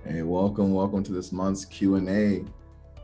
Hey, welcome to this month's Q&A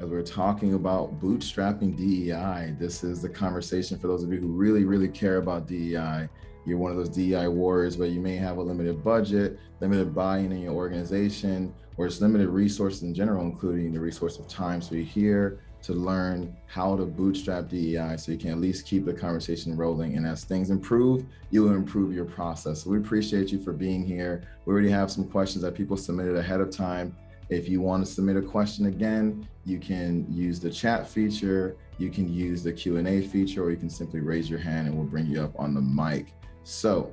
as we're talking about bootstrapping DEI. This is the conversation for those of you who really care about DEI. You're one of those DEI warriors where you may have a limited budget, limited buy-in in your organization, or just limited resources in general, including the resource of time. So you're here to learn how to bootstrap DEI so you can at least keep the conversation rolling. And as things improve, you will improve your process. So we appreciate you for being here. We already have some questions that people submitted ahead of time. If you want to submit a question again, you can use the chat feature, you can use the Q&A feature, or you can simply raise your hand and we'll bring you up on the mic. So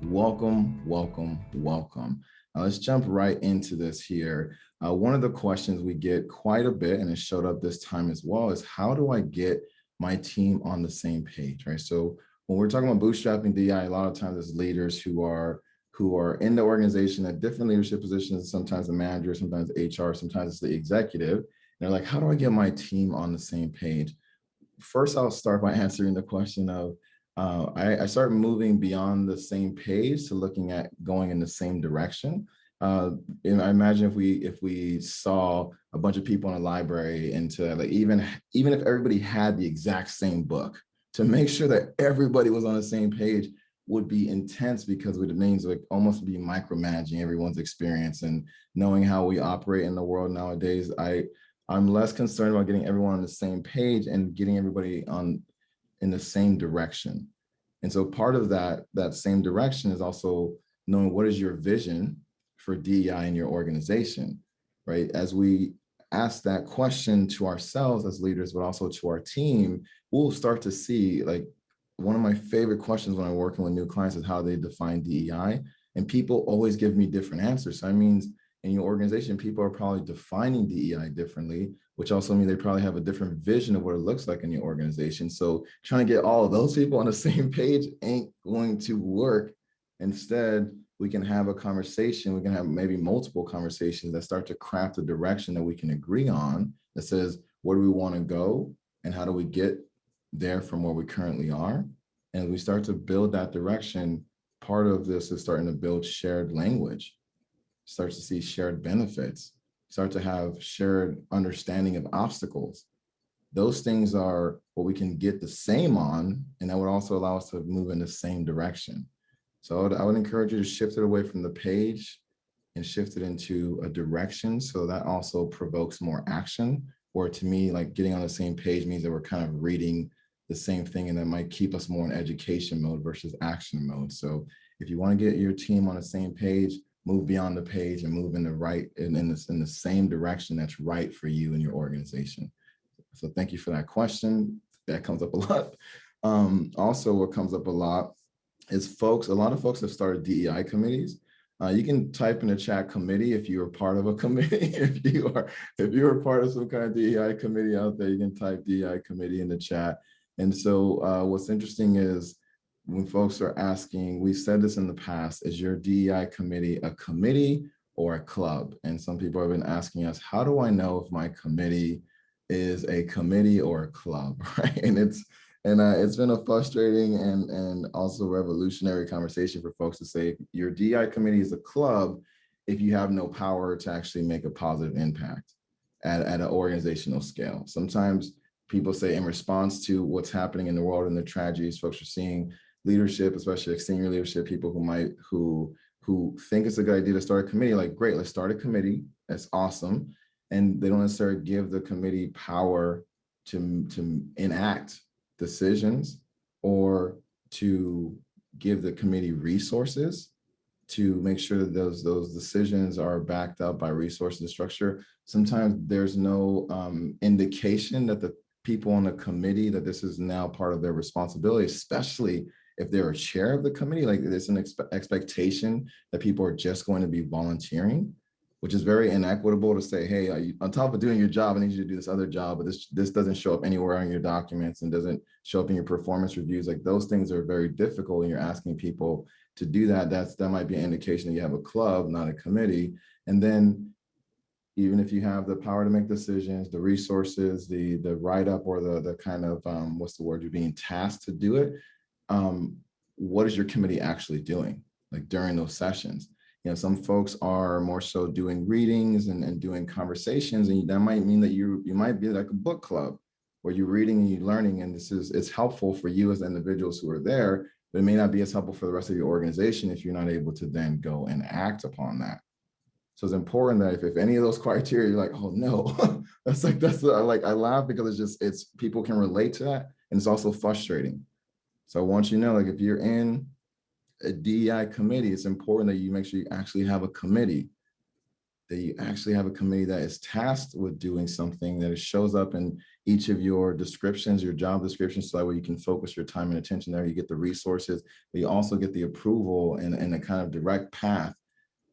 welcome. Now let's jump right into this here. One of the questions we get quite a bit, and it showed up this time as well, is how do I get my team on the same page, right? So when we're talking about bootstrapping DI, a lot of times it's leaders who are in the organization at different leadership positions, sometimes the manager, sometimes HR, sometimes it's the executive. And they're like, how do I get my team on the same page? First, I'll start by answering the question of, I started moving beyond the same page to looking at going in the same direction. And I imagine if we saw a bunch of people in a library and to like even if everybody had the exact same book, to make sure that everybody was on the same page would be intense, because it means like almost be micromanaging everyone's experience and knowing how we operate in the world nowadays. I'm less concerned about getting everyone on the same page and getting everybody in the same direction. And so part of that same direction is also knowing what is your vision for DEI in your organization, right? As we ask that question to ourselves as leaders, but also to our team, we'll start to see, like, one of my favorite questions when I'm working with new clients is how they define DEI. And people always give me different answers. So that means in your organization, people are probably defining DEI differently, which also means they probably have a different vision of what it looks like in your organization. So trying to get all of those people on the same page ain't going to work. Instead, we can have a conversation. We can have maybe multiple conversations that start to craft a direction that we can agree on that says, where do we want to go and how do we get there from where we currently are? And we start to build that direction. Part of this is starting to build shared language, starts to see shared benefits, start to have shared understanding of obstacles. Those things are what we can get the same on, and that would also allow us to move in the same direction. So I would encourage you to shift it away from the page and shift it into a direction. So that also provokes more action. Or to me, like getting on the same page means that we're kind of reading the same thing, and that might keep us more in education mode versus action mode. So if you want to get your team on the same page, move beyond the page and move in the same direction that's right for you and your organization. So thank you for that question. That comes up a lot. Also, what comes up a lot is a lot of folks have started DEI committees. You can type in the chat committee if you are part of a committee. if you are part of some kind of DEI committee out there, you can type DEI committee in the chat. And so what's interesting is when folks are asking, we've said this in the past, is your DEI committee a committee or a club? And some people have been asking us, how do I know if my committee is a committee or a club, right? And it's been a frustrating and also revolutionary conversation for folks to say your DEI committee is a club if you have no power to actually make a positive impact at an organizational scale. Sometimes people say in response to what's happening in the world and the tragedies folks are seeing, leadership, especially senior leadership, people who think it's a good idea to start a committee, like, great, let's start a committee. That's awesome. And they don't necessarily give the committee power to enact decisions or to give the committee resources to make sure that those decisions are backed up by resources and structure. Sometimes there's no indication that the people on the committee that this is now part of their responsibility, especially if they're a chair of the committee. Like, there's an expectation that people are just going to be volunteering, which is very inequitable to say, hey, on top of doing your job, I need you to do this other job, but this doesn't show up anywhere on your documents and doesn't show up in your performance reviews. Like, those things are very difficult, and you're asking people to do that. That might be an indication that you have a club, not a committee. And then even if you have the power to make decisions, the resources, the write-up, or the kind of, what's the word, you're being tasked to do it, what is your committee actually doing, like, during those sessions? some folks are more so doing readings and doing conversations, and that might mean that you might be like a book club where you're reading and you're learning, and it's helpful for you as individuals who are there, but it may not be as helpful for the rest of your organization if you're not able to then go and act upon that. So it's important that if any of those criteria, you're like, oh no, that's like, I laugh because it's people can relate to that. And it's also frustrating. So I want you to know, like, if you're in a DEI committee, it's important that you make sure you actually have a committee, that is tasked with doing something, that it shows up in each of your descriptions, your job descriptions, so that way you can focus your time and attention there. You get the resources, but you also get the approval and a kind of direct path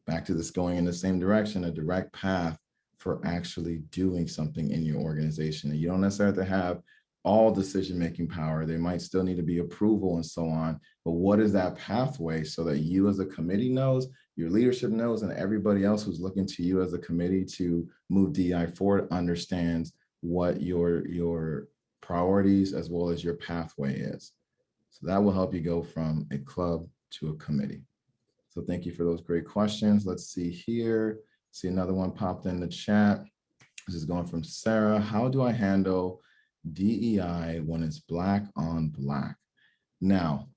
back to this, going in the same direction, a direct path for actually doing something in your organization. And you don't necessarily have to have all decision-making power. There might still need to be approval and so on, but what is that pathway so that you as a committee knows, your leadership knows, and everybody else who's looking to you as a committee to move DEI forward understands what your priorities as well as your pathway is. So that will help you go from a club to a committee. So thank you for those great questions. Let's see here. See, another one popped in the chat. This is going from Sarah. How do I handle DEI when it's Black on Black? Now,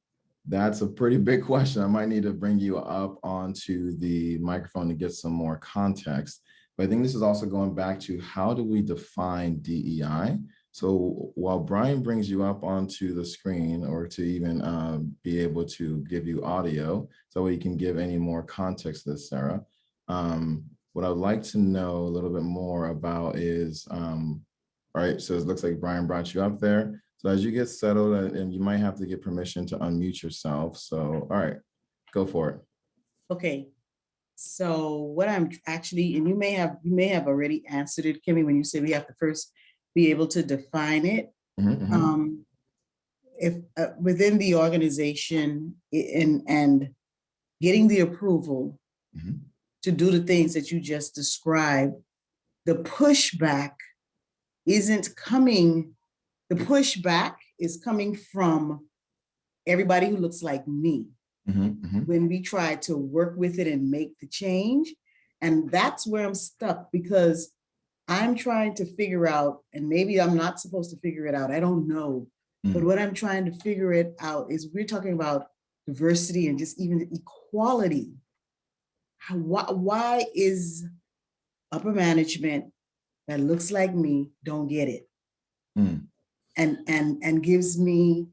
that's a pretty big question. I might need to bring you up onto the microphone to get some more context. But I think this is also going back to, how do we define DEI? So while Brian brings you up onto the screen, or to even be able to give you audio, so we can give any more context to this, Sarah, what I'd like to know a little bit more about is, all right, so it looks like Brian brought you up there. So as you get settled, and you might have to get permission to unmute yourself. So, all right, go for it. Okay. So what I'm actually, and you may have already answered it, Kimmy, when you say we have to first be able to define it. If within the organization and getting the approval to do the things that you just described, the pushback isn't coming. The pushback is coming from everybody who looks like me. When we try to work with it and make the change. And that's where I'm stuck, because I'm trying to figure out, and maybe I'm not supposed to figure it out, I don't know. But what I'm trying to figure it out is, we're talking about diversity and just even equality. Why is upper management that looks like me don't get it? And gives me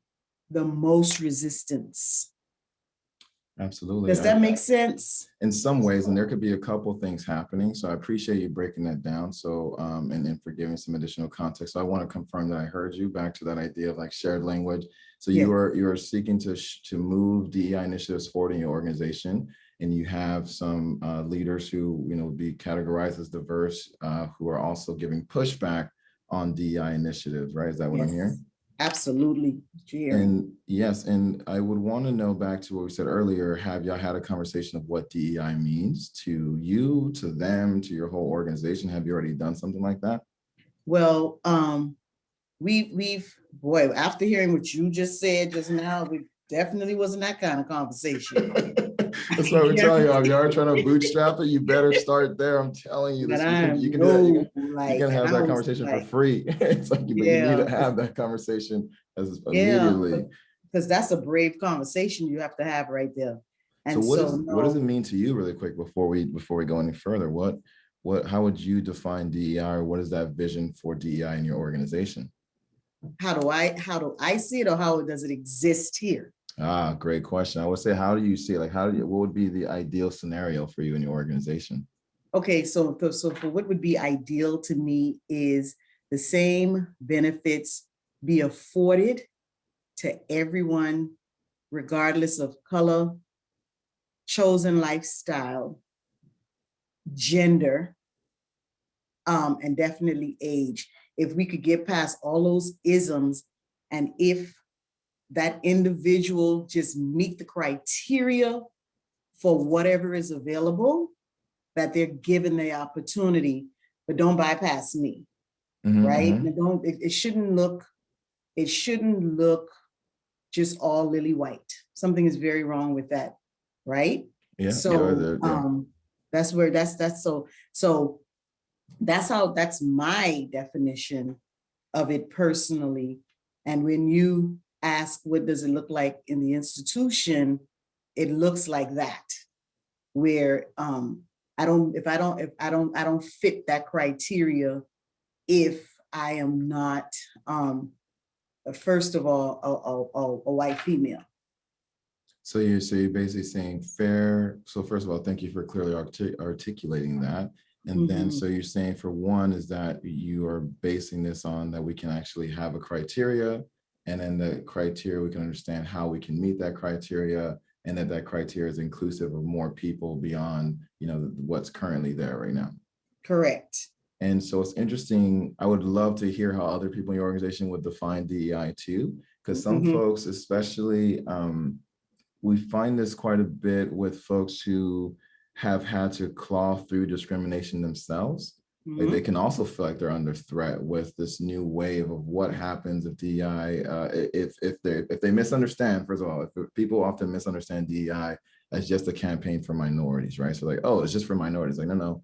the most resistance. Absolutely. Does that make sense? In some ways, and there could be a couple things happening. So I appreciate you breaking that down. So, and for giving some additional context. So I want to confirm that I heard you back to that idea of like shared language. So you are seeking to move DEI initiatives forward in your organization, and you have some leaders who would be categorized as diverse, who are also giving pushback on DEI initiatives, right? Is that what I'm hearing? Absolutely. And yes, and I would want to know, back to what we said earlier, have y'all had a conversation of what DEI means to you, to them, to your whole organization? Have you already done something like that? Well, we've boy, after hearing what you just said just now, we definitely wasn't that kind of conversation. That's why we're telling y'all, if y'all are trying to bootstrap it, you better start there. I'm telling you, this, you can do that. You can have that conversation for free. It's like, but you need to have that conversation immediately. Because that's a brave conversation you have to have right there. And so what does it mean to you, really quick, before we go any further? How would you define DEI, or what is that vision for DEI in your organization? How do I see it, or how does it exist here? Great question. I would say, how do you see it? Like, what would be the ideal scenario for you in your organization? Okay, so for what would be ideal to me is the same benefits be afforded to everyone, regardless of color, chosen lifestyle, gender, and definitely age. If we could get past all those isms, and if that individual just meet the criteria for whatever is available, that they're given the opportunity, but don't bypass me, right? And it shouldn't look just all lily white. Something is very wrong with that, right? Yeah. So Yeah. that's where so that's my definition of it personally. And when you ask what does it look like in the institution, it looks like that, where I don't fit that criteria if I am not first of all a white female. So you're basically saying fair. So first of all, thank you for clearly articulating that. And then, so you're saying for one is that you are basing this on that we can actually have a criteria, and then the criteria, we can understand how we can meet that criteria, and that that criteria is inclusive of more people beyond, what's currently there right now. Correct. And so it's interesting. I would love to hear how other people in your organization would define DEI too, because some folks, especially, we find this quite a bit with folks who have had to claw through discrimination themselves. Like they can also feel like they're under threat with this new wave of what happens if DEI, if they misunderstand. First of all, if people often misunderstand DEI as just a campaign for minorities, right? So like, oh, it's just for minorities. Like, no.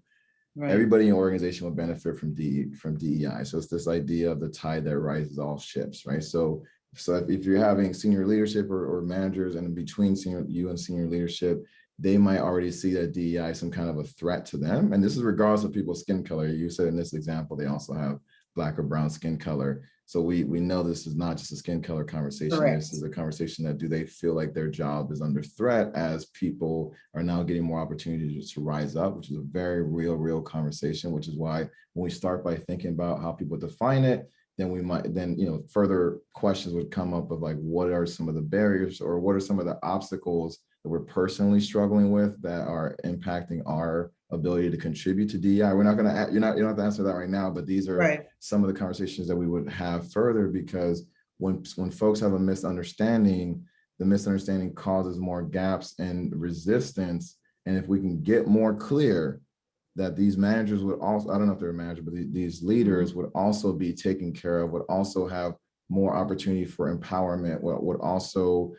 Right. Everybody in your organization will benefit from DEI. So it's this idea of the tide that rises all ships, right? So if you're having senior leadership or managers, and in between you and senior leadership, they might already see that DEI is some kind of a threat to them. And this is regardless of people's skin color. You said in this example, they also have Black or brown skin color. So we know this is not just a skin color conversation. Correct. This is a conversation that, do they feel like their job is under threat as people are now getting more opportunities to rise up, which is a very real conversation, which is why when we start by thinking about how people define it, then further questions would come up of like, what are some of the barriers, or what are some of the obstacles that we're personally struggling with that are impacting our ability to contribute to DEI. We're not going to, you don't have to answer that right now, but these are some of the conversations that we would have further, because when folks have a misunderstanding, the misunderstanding causes more gaps and resistance. And if we can get more clear that these managers would also, I don't know if they're a manager, but these leaders would also be taken care of, would also have more opportunity for empowerment, would also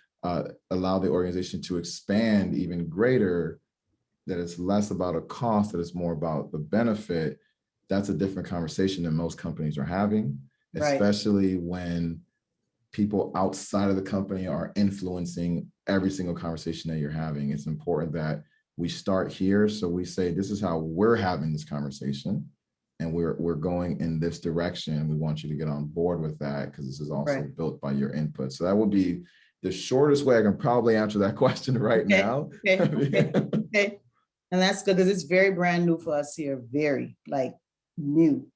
allow the organization to expand even greater, that it's less about a cost, that it's more about the benefit. That's a different conversation than most companies are having, especially when people outside of the company are influencing every single conversation that you're having. It's important that we start here. So we say, this is how we're having this conversation, and we're going in this direction. We want you to get on board with that, because this is also built by your input. So that would be the shortest way I can probably answer that question right now. Okay. And that's good, because it's very brand new for us here. Very new.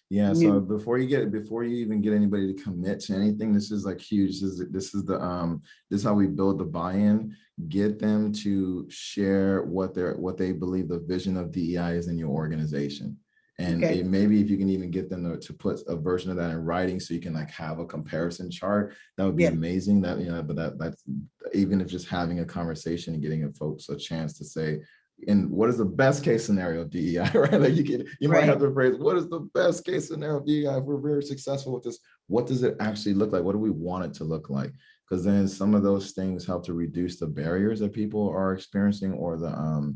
Yeah. So before you even get anybody to commit to anything, this is like huge. This is how we build the buy-in. Get them to share what they believe the vision of DEI is in your organization. And maybe if you can even get them to put a version of that in writing, so you can have a comparison chart, that would be amazing. But that's, even if just having a conversation and getting folks a chance to say, and what is the best case scenario of DEI, right? Like you might have to phrase, what is the best case scenario of DEI if we're very successful with this? What does it actually look like? What do we want it to look like? Because then some of those things help to reduce the barriers that people are experiencing, or the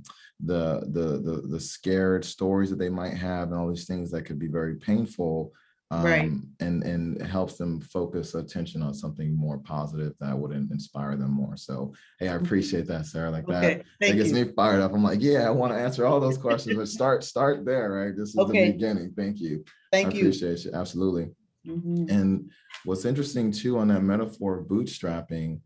scared stories that they might have, and all these things that could be very painful. And it helps them focus attention on something more positive that would inspire them more. So, hey, I appreciate that, Sarah. That gets me fired up. I'm like, yeah, I want to answer all those questions, but start there, right? This is the beginning. Thank you. I appreciate you. Absolutely. And what's interesting too, on that metaphor of bootstrapping,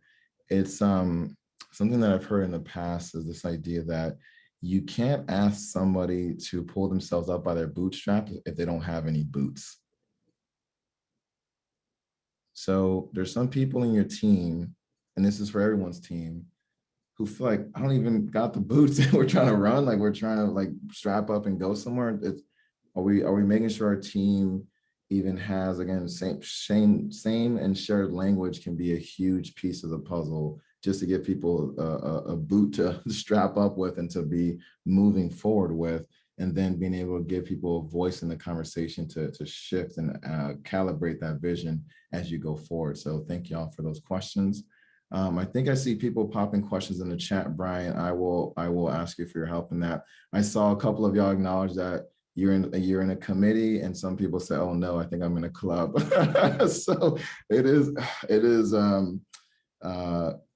it's something that I've heard in the past, is this idea that you can't ask somebody to pull themselves up by their bootstraps if they don't have any boots. So there's some people in your team, and this is for everyone's team, who feel like, I don't even got the boots that we're trying to run. We're trying to strap up and go somewhere. Are we making sure our team even has, again, same and shared language can be a huge piece of the puzzle, just to give people a boot to strap up with and to be moving forward with. And then being able to give people a voice in the conversation to shift and calibrate that vision as you go forward. So thank y'all for those questions. I think I see people popping questions in the chat, Brian. I will ask you for your help in that. I saw a couple of y'all acknowledge that you're in a committee, and some people say, "Oh no, I think I'm in a club." So it is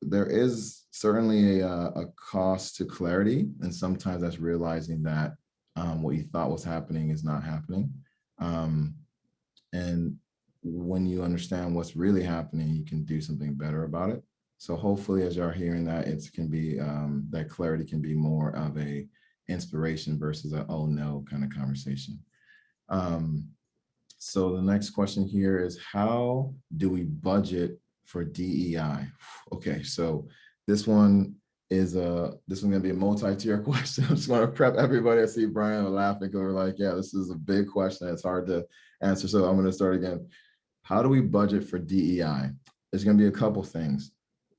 there is certainly a cost to clarity, and sometimes that's realizing that what you thought was happening is not happening. And when you understand what's really happening, you can do something better about it. So hopefully, as you're hearing that, it can be that clarity can be more of a inspiration versus a oh no kind of conversation. So the next question here is, how do we budget for DEI? Okay, so this one is gonna be a multi-tier question. I just want to prep everybody. I see Brian laughing because we're like, yeah, this is a big question. It's hard to answer. So I'm going to start again. How do we budget for DEI? There's going to be a couple things.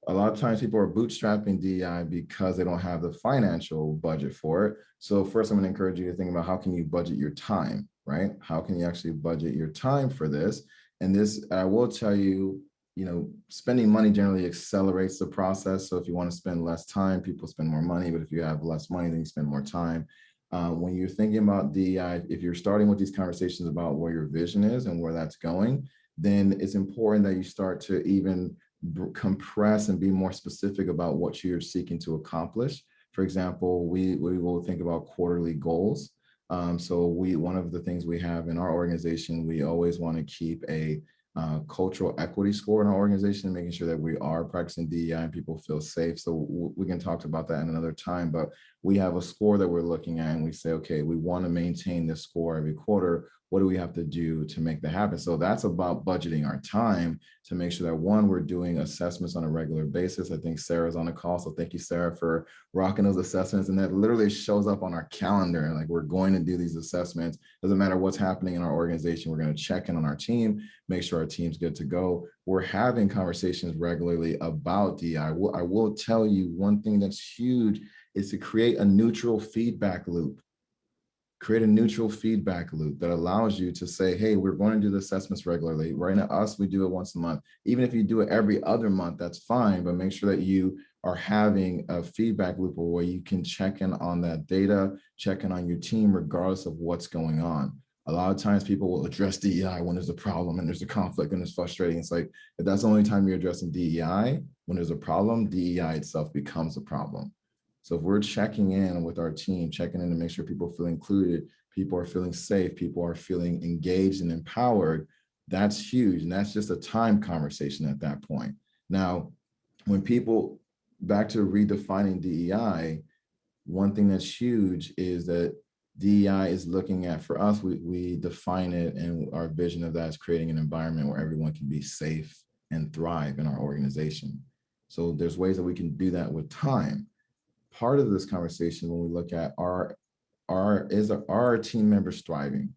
A lot of times people are bootstrapping DEI because they don't have the financial budget for it. So first, I'm going to encourage you to think about how can you budget your time, right? How can you actually budget your time for this? And this, I will tell you, spending money generally accelerates the process. So if you want to spend less time, people spend more money. But if you have less money, then you spend more time. When you're thinking about DEI, if you're starting with these conversations about where your vision is and where that's going, then it's important that you start to even compress and be more specific about what you're seeking to accomplish. For example, we will think about quarterly goals. So one of the things we have in our organization, we always want to keep a cultural equity score in our organization, making sure that we are practicing DEI and people feel safe. So we can talk about that in another time, but we have a score that we're looking at and we say, okay, we want to maintain this score every quarter. What do we have to do to make that happen? So that's about budgeting our time to make sure that, one, we're doing assessments on a regular basis. I think Sarah's on the call. So thank you, Sarah, for rocking those assessments. And that literally shows up on our calendar. Like, we're going to do these assessments. Doesn't matter what's happening in our organization. We're going to check in on our team, make sure our team's good to go. We're having conversations regularly about DEI. I will tell you one thing that's huge is to create a neutral feedback loop. Create a neutral feedback loop that allows you to say, hey, we're going to do the assessments regularly. Right now, we do it once a month. Even if you do it every other month, that's fine, but make sure that you are having a feedback loop where you can check in on that data, check in on your team, regardless of what's going on. A lot of times people will address DEI when there's a problem and there's a conflict and it's frustrating. It's like, if that's the only time you're addressing DEI, when there's a problem, DEI itself becomes a problem. So if we're checking in with our team, checking in to make sure people feel included, people are feeling safe, people are feeling engaged and empowered, that's huge. And that's just a time conversation at that point. Now, when people, back to redefining DEI, one thing that's huge is that DEI is looking at, for us, we define it, and our vision of that is creating an environment where everyone can be safe and thrive in our organization. So there's ways that we can do that with time. Part of this conversation, when we look at are our team members thriving?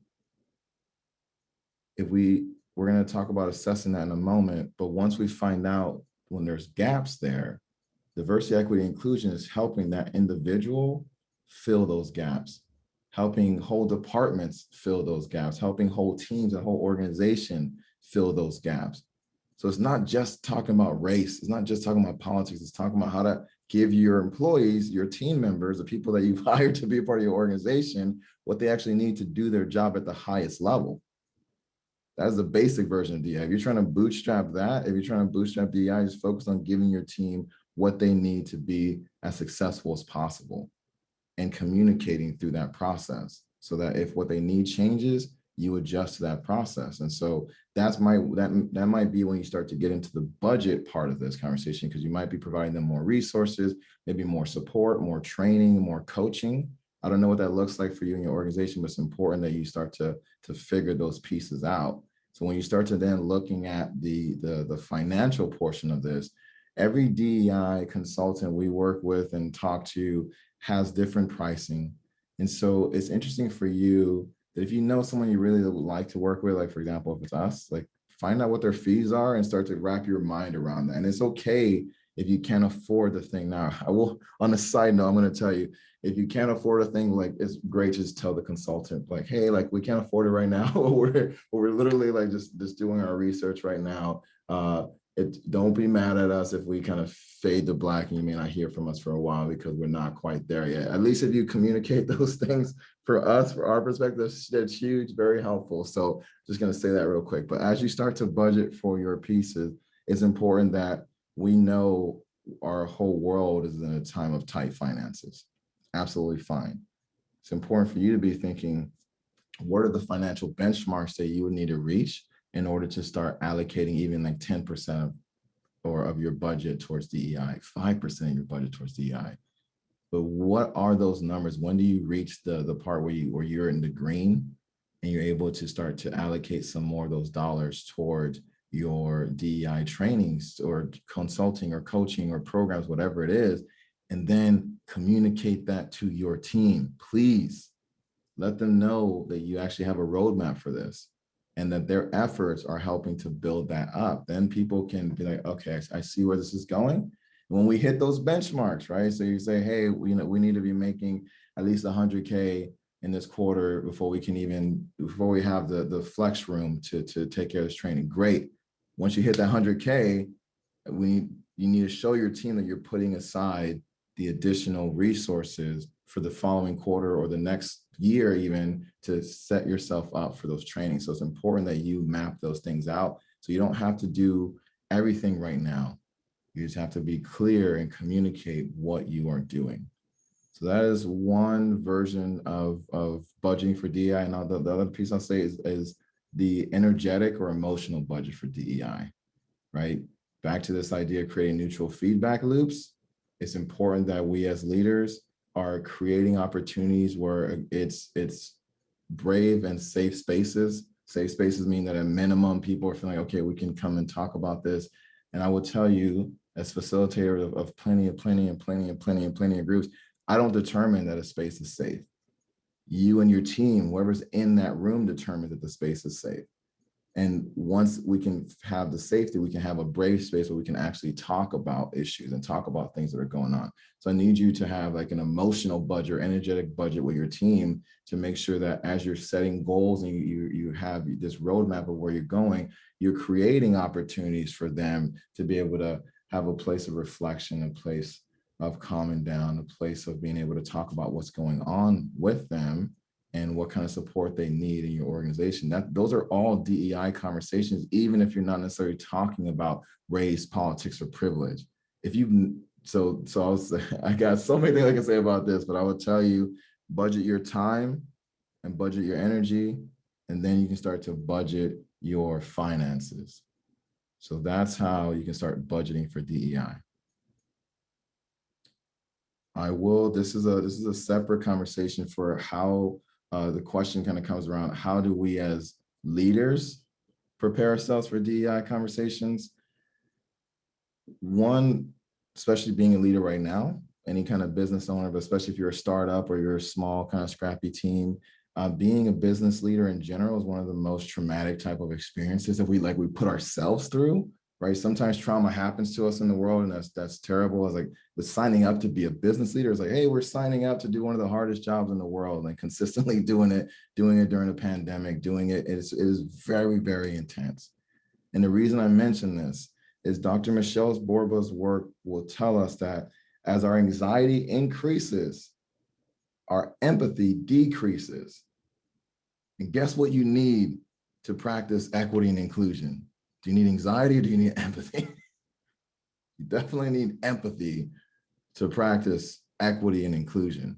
We're going to talk about assessing that in a moment, but once we find out when there's gaps there, diversity, equity, inclusion is helping that individual fill those gaps, helping whole departments fill those gaps, helping whole teams and whole organization fill those gaps. So it's not just talking about race. It's not just talking about politics. It's talking about how to give your employees, your team members, the people that you've hired to be a part of your organization, what they actually need to do their job at the highest level. That's the basic version of DEI. If you're trying to bootstrap that, if you're trying to bootstrap DEI, just focus on giving your team what they need to be as successful as possible and communicating through that process so that if what they need changes, you adjust to that process. And so that might be when you start to get into the budget part of this conversation, because you might be providing them more resources, maybe more support, more training, more coaching. I don't know what that looks like for you and your organization, but it's important that you start to figure those pieces out. So when you start to then looking at the financial portion of this, every DEI consultant we work with and talk to has different pricing. And so it's interesting for you that if you know someone you really would like to work with, like, for example, if it's us, like, find out what their fees are and start to wrap your mind around that. And it's okay if you can't afford the thing now. I will, on a side note, I'm going to tell you, if you can't afford a thing, like, it's great to just tell the consultant, like, hey, like, we can't afford it right now. we're literally like just doing our research right now. Don't be mad at us if we kind of fade to black and you may not hear from us for a while because we're not quite there yet. At least if you communicate those things for us, for our perspective, that's huge, very helpful. So just going to say that real quick. But as you start to budget for your pieces, it's important that we know our whole world is in a time of tight finances. Absolutely fine. It's important for you to be thinking, what are the financial benchmarks that you would need to reach in order to start allocating even like 10% of your budget towards DEI, 5% of your budget towards DEI. But what are those numbers? When do you reach the part where you're in the green and you're able to start to allocate some more of those dollars toward your DEI trainings or consulting or coaching or programs, whatever it is, and then communicate that to your team. Please let them know that you actually have a roadmap for this and that their efforts are helping to build that up. Then people can be like, okay, I see where this is going. When we hit those benchmarks, right? So you say, hey, we need to be making at least 100K in this quarter before we have the flex room to take care of this training. Great. Once you hit that 100K, you need to show your team that you're putting aside the additional resources for the following quarter or the next year even to set yourself up for those trainings. So it's important that you map those things out so you don't have to do everything right now. You just have to be clear and communicate what you are doing. So that is one version of budgeting for DEI. And the other piece I'll say is the energetic or emotional budget for DEI, right? Back to this idea of creating neutral feedback loops. It's important that we as leaders are creating opportunities where it's brave and safe spaces. Safe spaces mean that at minimum people are feeling, okay, we can come and talk about this. And I will tell you, as facilitator of plenty of groups, I don't determine that a space is safe. You and your team, whoever's in that room, determines that the space is safe. And once we can have the safety, we can have a brave space where we can actually talk about issues and talk about things that are going on. So I need you to have like an emotional budget or energetic budget with your team to make sure that as you're setting goals and you have this roadmap of where you're going, you're creating opportunities for them to be able to have a place of reflection, a place of calming down, a place of being able to talk about what's going on with them and what kind of support they need in your organization. Those are all DEI conversations, even if you're not necessarily talking about race, politics, or privilege. I got so many things I can say about this, but I will tell you, budget your time and budget your energy, and then you can start to budget your finances. So that's how you can start budgeting for DEI. This is a separate conversation for how the question kind of comes around, how do we as leaders prepare ourselves for DEI conversations? One, especially being a leader right now, any kind of business owner, but especially if you're a startup or you're a small kind of scrappy team, being a business leader in general is one of the most traumatic type of experiences that we put ourselves through, right? Sometimes trauma happens to us in the world and that's terrible. It's like, but signing up to be a business leader is like, hey, we're signing up to do one of the hardest jobs in the world and consistently doing it during a pandemic, it is very, very intense. And the reason I mention this is Dr. Michelle Borba's work will tell us that as our anxiety increases, our empathy decreases. And guess what you need to practice equity and inclusion? Do you need anxiety or do you need empathy? You definitely need empathy to practice equity and inclusion.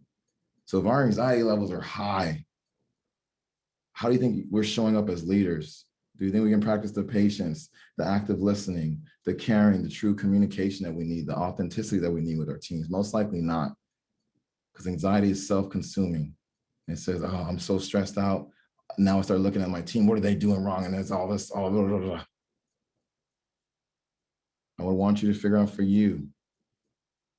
So if our anxiety levels are high, how do you think we're showing up as leaders? Do you think we can practice the patience, the active listening, the caring, the true communication that we need, the authenticity that we need with our teams? Most likely not, because anxiety is self-consuming. It says, oh, I'm so stressed out. Now I start looking at my team. What are they doing wrong? And there's all this, blah, blah, blah. I would want you to figure out for you,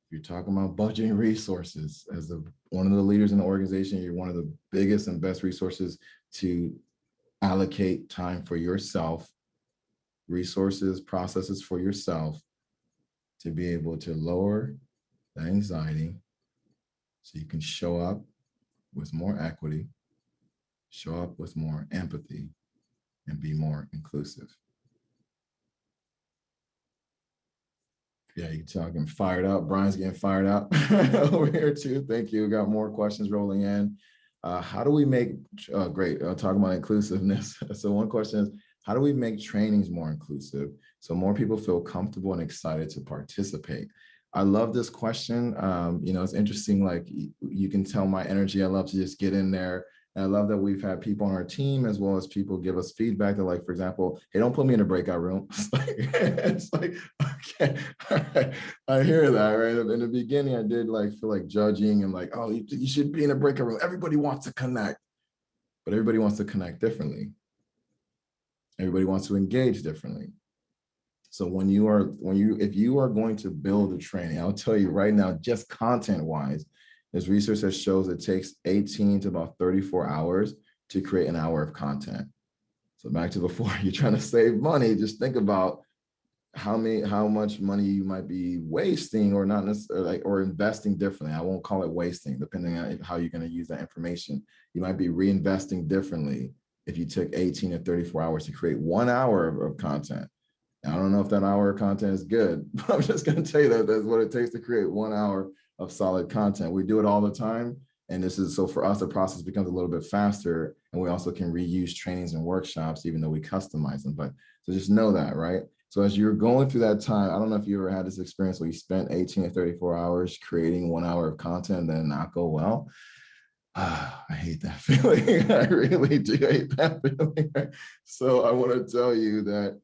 if you're talking about budgeting resources, as one of the leaders in the organization, you're one of the biggest and best resources to allocate time for yourself, resources, processes for yourself to be able to lower the anxiety so you can show up with more equity, show up with more empathy, and be more inclusive. Yeah, you can tell I'm getting fired up. Brian's getting fired up over here too. Thank you. We got more questions rolling in. How do we make, great, talking about inclusiveness. So one question is, how do we make trainings more inclusive so more people feel comfortable and excited to participate? I love this question. It's interesting, like you can tell my energy. I love to just get in there. And I love that we've had people on our team as well as people give us feedback that, like, for example, hey, don't put me in a breakout room. It's like okay, all right. I hear that, right? In the beginning, I did like feel like judging and like, oh, you should be in a breakout room. Everybody wants to connect, but everybody wants to connect differently. Everybody wants to engage differently. So if you are going to build a training, I'll tell you right now, just content wise, there's research that shows it takes 18 to about 34 hours to create an hour of content. So back to before, you're trying to save money, just think about how much money you might be wasting, or not necessarily, like, or investing differently. I won't call it wasting, depending on how you're going to use that information. You might be reinvesting differently if you took 18 to 34 hours to create 1 hour of content. I don't know if that hour of content is good, but I'm just going to tell you that that's what it takes to create 1 hour of solid content. We do it all the time. And this is, so for us, the process becomes a little bit faster, and we also can reuse trainings and workshops, even though we customize them. But so just know that, right? So as you're going through that time, I don't know if you ever had this experience where you spent 18 to 34 hours creating 1 hour of content and then not go well. I hate that feeling. I really do hate that feeling. So I want to tell you that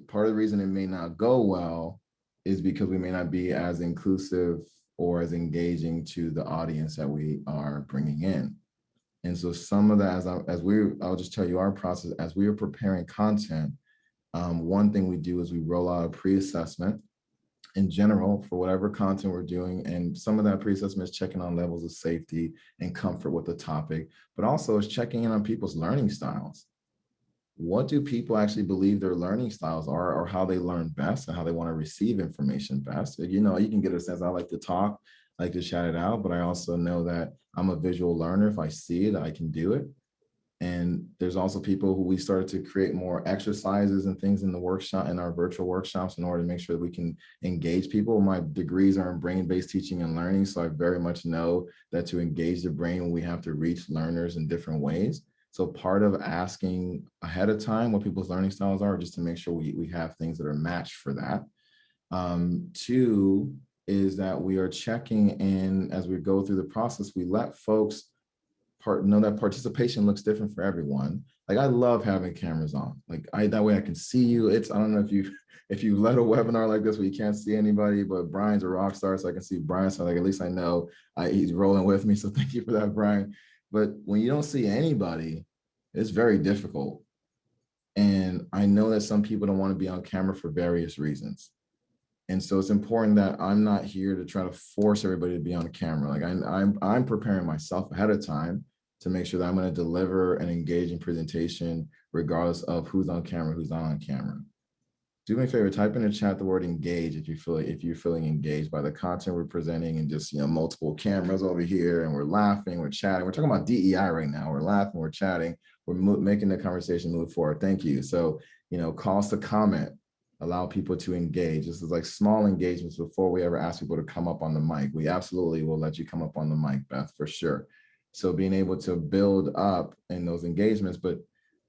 part of the reason it may not go well is because we may not be as inclusive or as engaging to the audience that we are bringing in. And so some of that, I'll just tell you our process as we are preparing content. One thing we do is we roll out a pre-assessment in general for whatever content we're doing. And some of that pre-assessment is checking on levels of safety and comfort with the topic, but also is checking in on people's learning styles. What do people actually believe their learning styles are, or how they learn best and how they want to receive information best? You can get a sense. I like to talk, I like to shout it out, but I also know that I'm a visual learner. If I see it, I can do it. And there's also people who we started to create more exercises and things in the workshop, in our virtual workshops, in order to make sure that we can engage people. My degrees are in brain-based teaching and learning. So I very much know that to engage the brain, we have to reach learners in different ways. So part of asking ahead of time what people's learning styles are, just to make sure we have things that are matched for that. Two is that we are checking in as we go through the process. We let folks know that participation looks different for everyone. Like, I love having cameras on. Like, that way I can see you. I don't know if you led a webinar like this where you can't see anybody, but Brian's a rock star, so I can see Brian. So like, at least I know he's rolling with me. So thank you for that, Brian. But when you don't see anybody, it's very difficult. And I know that some people don't want to be on camera for various reasons. And so it's important that I'm not here to try to force everybody to be on camera. Like, I'm preparing myself ahead of time to make sure that I'm going to deliver an engaging presentation, regardless of who's on camera, who's not on camera. Do me a favor, type in the chat the word engage if you're feeling engaged by the content we're presenting, and just, multiple cameras over here, and we're laughing, we're chatting. We're talking about DEI right now. We're laughing, we're chatting, we're making the conversation move forward. Thank you. So, calls to comment, allow people to engage. This is like small engagements before we ever ask people to come up on the mic. We absolutely will let you come up on the mic, Beth, for sure. So being able to build up in those engagements,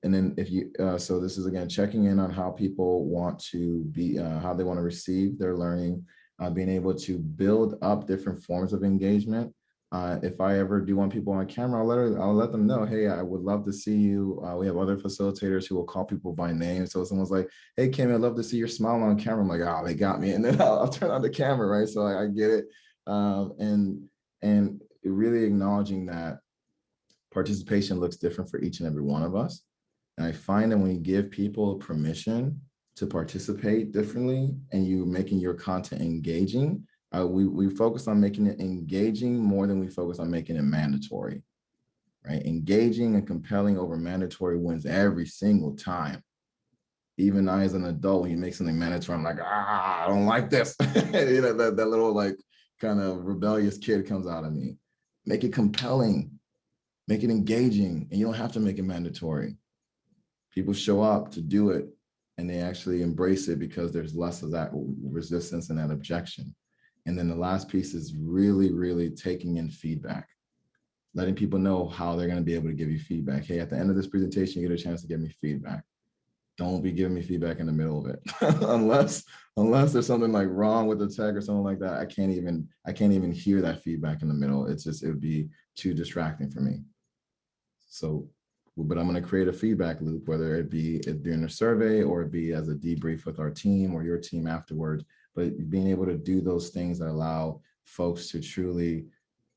and then so this is again, checking in on how people want to be, how they want to receive their learning, being able to build up different forms of engagement. If I ever do want people on camera, I'll let them know, hey, I would love to see you. We have other facilitators who will call people by name. So someone's like, hey, Kim, I'd love to see your smile on camera. I'm like, oh, they got me. And then I'll turn on the camera, right? So I get it. And really acknowledging that participation looks different for each and every one of us. And I find that when you give people permission to participate differently, and you making your content engaging, we focus on making it engaging more than we focus on making it mandatory, right? Engaging and compelling over mandatory wins every single time. Even I, as an adult, when you make something mandatory, I'm like, I don't like this. That little, like, kind of rebellious kid comes out of me. Make it compelling, make it engaging, and you don't have to make it mandatory. People show up to do it and they actually embrace it because there's less of that resistance and that objection. And then the last piece is really, really taking in feedback, letting people know how they're going to be able to give you feedback. Hey, at the end of this presentation, you get a chance to give me feedback. Don't be giving me feedback in the middle of it. unless there's something like wrong with the tech or something like that. I can't even hear that feedback in the middle. It would be too distracting for me. So, but I'm going to create a feedback loop, whether it be during a survey or it be as a debrief with our team or your team afterwards. But being able to do those things that allow folks to truly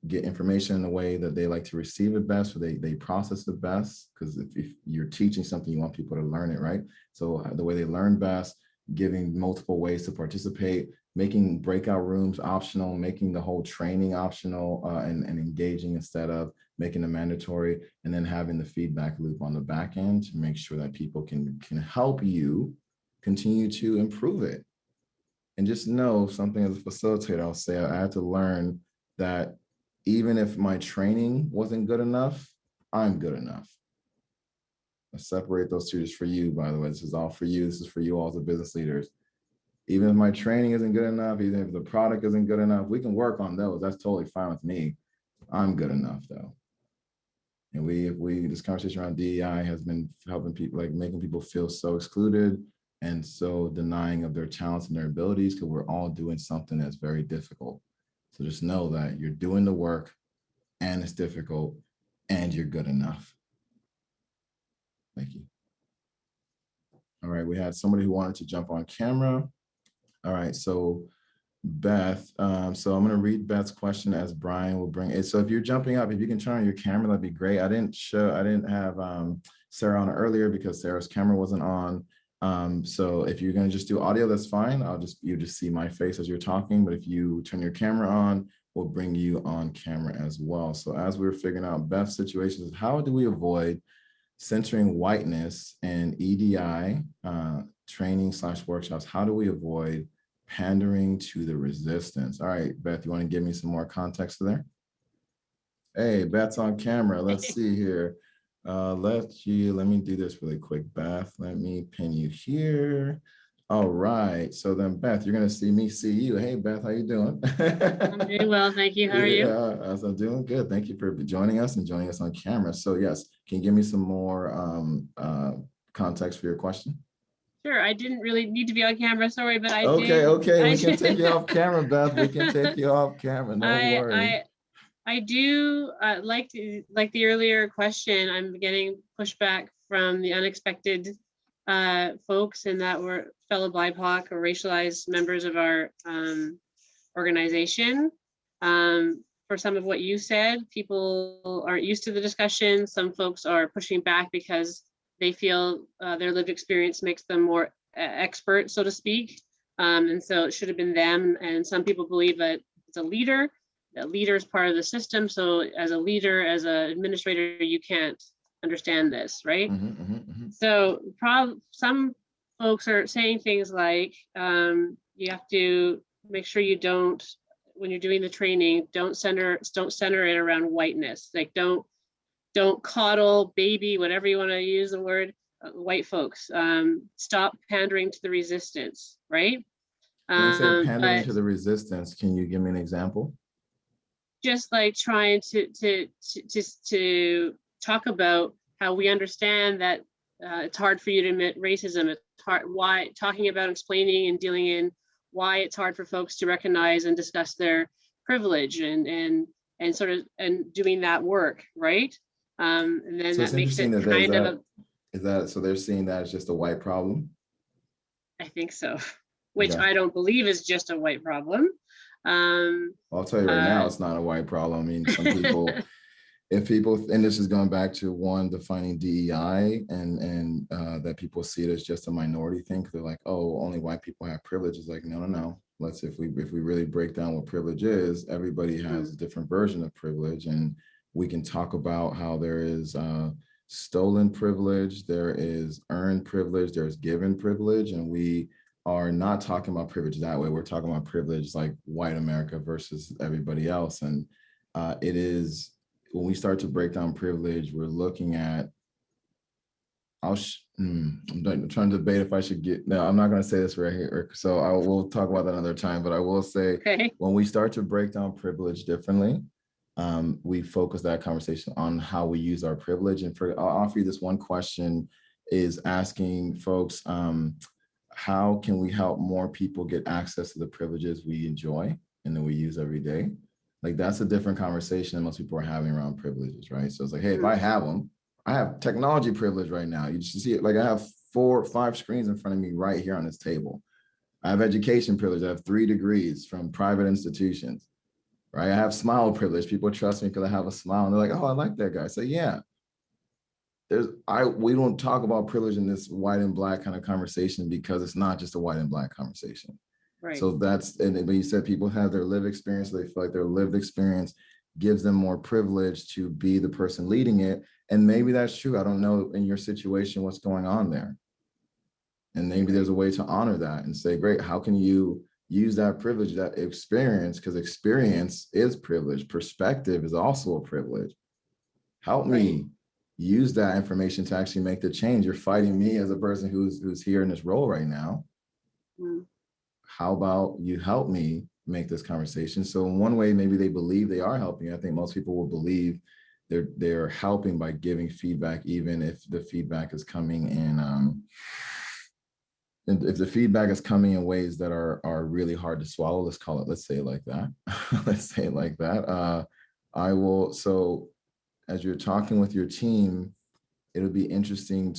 get information in a way that they like to receive it best, or they process it best. Because if you're teaching something, you want people to learn it, right? So the way they learn best, giving multiple ways to participate, making breakout rooms optional, making the whole training optional and engaging instead of making it mandatory, and then having the feedback loop on the back end to make sure that people can help you continue to improve it. And just know something as a facilitator, I'll say I had to learn that even if my training wasn't good enough, I'm good enough. I separate those two just for you, by the way. This is all for you. This is for you all as the business leaders. Even if my training isn't good enough, even if the product isn't good enough, we can work on those. That's totally fine with me. I'm good enough though. And this conversation around DEI has been helping people, like making people feel so excluded and so denying of their talents and their abilities, because we're all doing something that's very difficult. So just know that you're doing the work and it's difficult and you're good enough. Thank you. All right, we had somebody who wanted to jump on camera. All right, so Beth, so I'm going to read Beth's question as Brian will bring it. So if you're jumping up, if you can turn on your camera, that'd be great. I didn't have Sarah on earlier because Sarah's camera wasn't on. So if you're going to just do audio, that's fine. You just see my face as you're talking. But if you turn your camera on, we'll bring you on camera as well. So as we're figuring out Beth's situations, how do we avoid centering whiteness in EDI training / workshops? How do we avoid pandering to the resistance? All right, Beth, you want to give me some more context there? Hey, Beth's on camera. Let's see here. Let me do this really quick, Beth. Let me pin you here. All right. So then, Beth, you're going to see me see you. Hey, Beth, how you doing? I'm doing well. Thank you. How are you? I'm doing good. Thank you for joining us and joining us on camera. So yes, can you give me some more context for your question? Sure. I didn't really need to be on camera. Sorry, but I did. Okay. We can take you off camera, Beth. We can take you off camera. No worries. I do like the earlier question. I'm getting pushback from the unexpected folks, and that were fellow BIPOC or racialized members of our organization. For some of what you said, people aren't used to the discussion. Some folks are pushing back because they feel their lived experience makes them more expert, so to speak. And so it should have been them. And some people believe that it's a leader is part of the system. So as a leader, as an administrator, you can't understand this, right? So some folks are saying things like, you have to make sure you don't, when you're doing the training, don't center it around whiteness. Like don't coddle, baby, whatever you want to use the word, white folks. Stop pandering to the resistance, right? When you say pandering to the resistance, can you give me an example? Just like trying to talk about how we understand that it's hard for you to admit racism. It's hard, why talking about explaining and dealing in why it's hard for folks to recognize and discuss their privilege and sort of and doing that work, right? And then so that makes it kind of so they're seeing that as just a white problem? I think so, which I don't believe is just a white problem. I'll tell you right now, it's not a white problem. I mean, some people, and this is going back to one defining DEI and that people see it as just a minority thing. Cause they're like, oh, only white people have privilege. It's like, no. If we really break down what privilege is, everybody has a different version of privilege. And we can talk about how there is stolen privilege, there is earned privilege, there's given privilege, and we are not talking about privilege that way. We're talking about privilege like white America versus everybody else. And it is, when we start to break down privilege, we're looking at I'm trying to debate if I should get, no, I'm not going to say this right here. So I will talk about that another time, but I will say, Okay. when we start to break down privilege differently, we focus that conversation on how we use our privilege. And I'll offer you this one question, is asking folks, how can we help more people get access to the privileges we enjoy and that we use every day? Like, that's a different conversation than most people are having around privileges, right? So it's like, hey, if I have them, I have technology privilege right now. You just see it, like I have 4 or 5 screens in front of me right here on this table. I have education privilege. I have 3 degrees from private institutions, right? I have smile privilege. People trust me because I have a smile, and they're like, oh, I like that guy. So yeah, we don't talk about privilege in this white and black kind of conversation, because it's not just a white and black conversation. Right. So and you said people have their lived experience. So they feel like their lived experience gives them more privilege to be the person leading it. And maybe that's true. I don't know in your situation what's going on there. And maybe there's a way to honor that and say, great, how can you use that privilege, that experience, because experience is privilege. Perspective is also a privilege. Help me use that information to actually make the change. You're fighting me as a person who's here in this role right now. How about you help me make this conversation? So in one way, maybe they believe they are helping. I think most people will believe they're helping by giving feedback, even if the feedback is coming in if the feedback is coming in ways that are really hard to swallow. Let's say it like that. Let's say it like that. So as you're talking with your team, it'll be interesting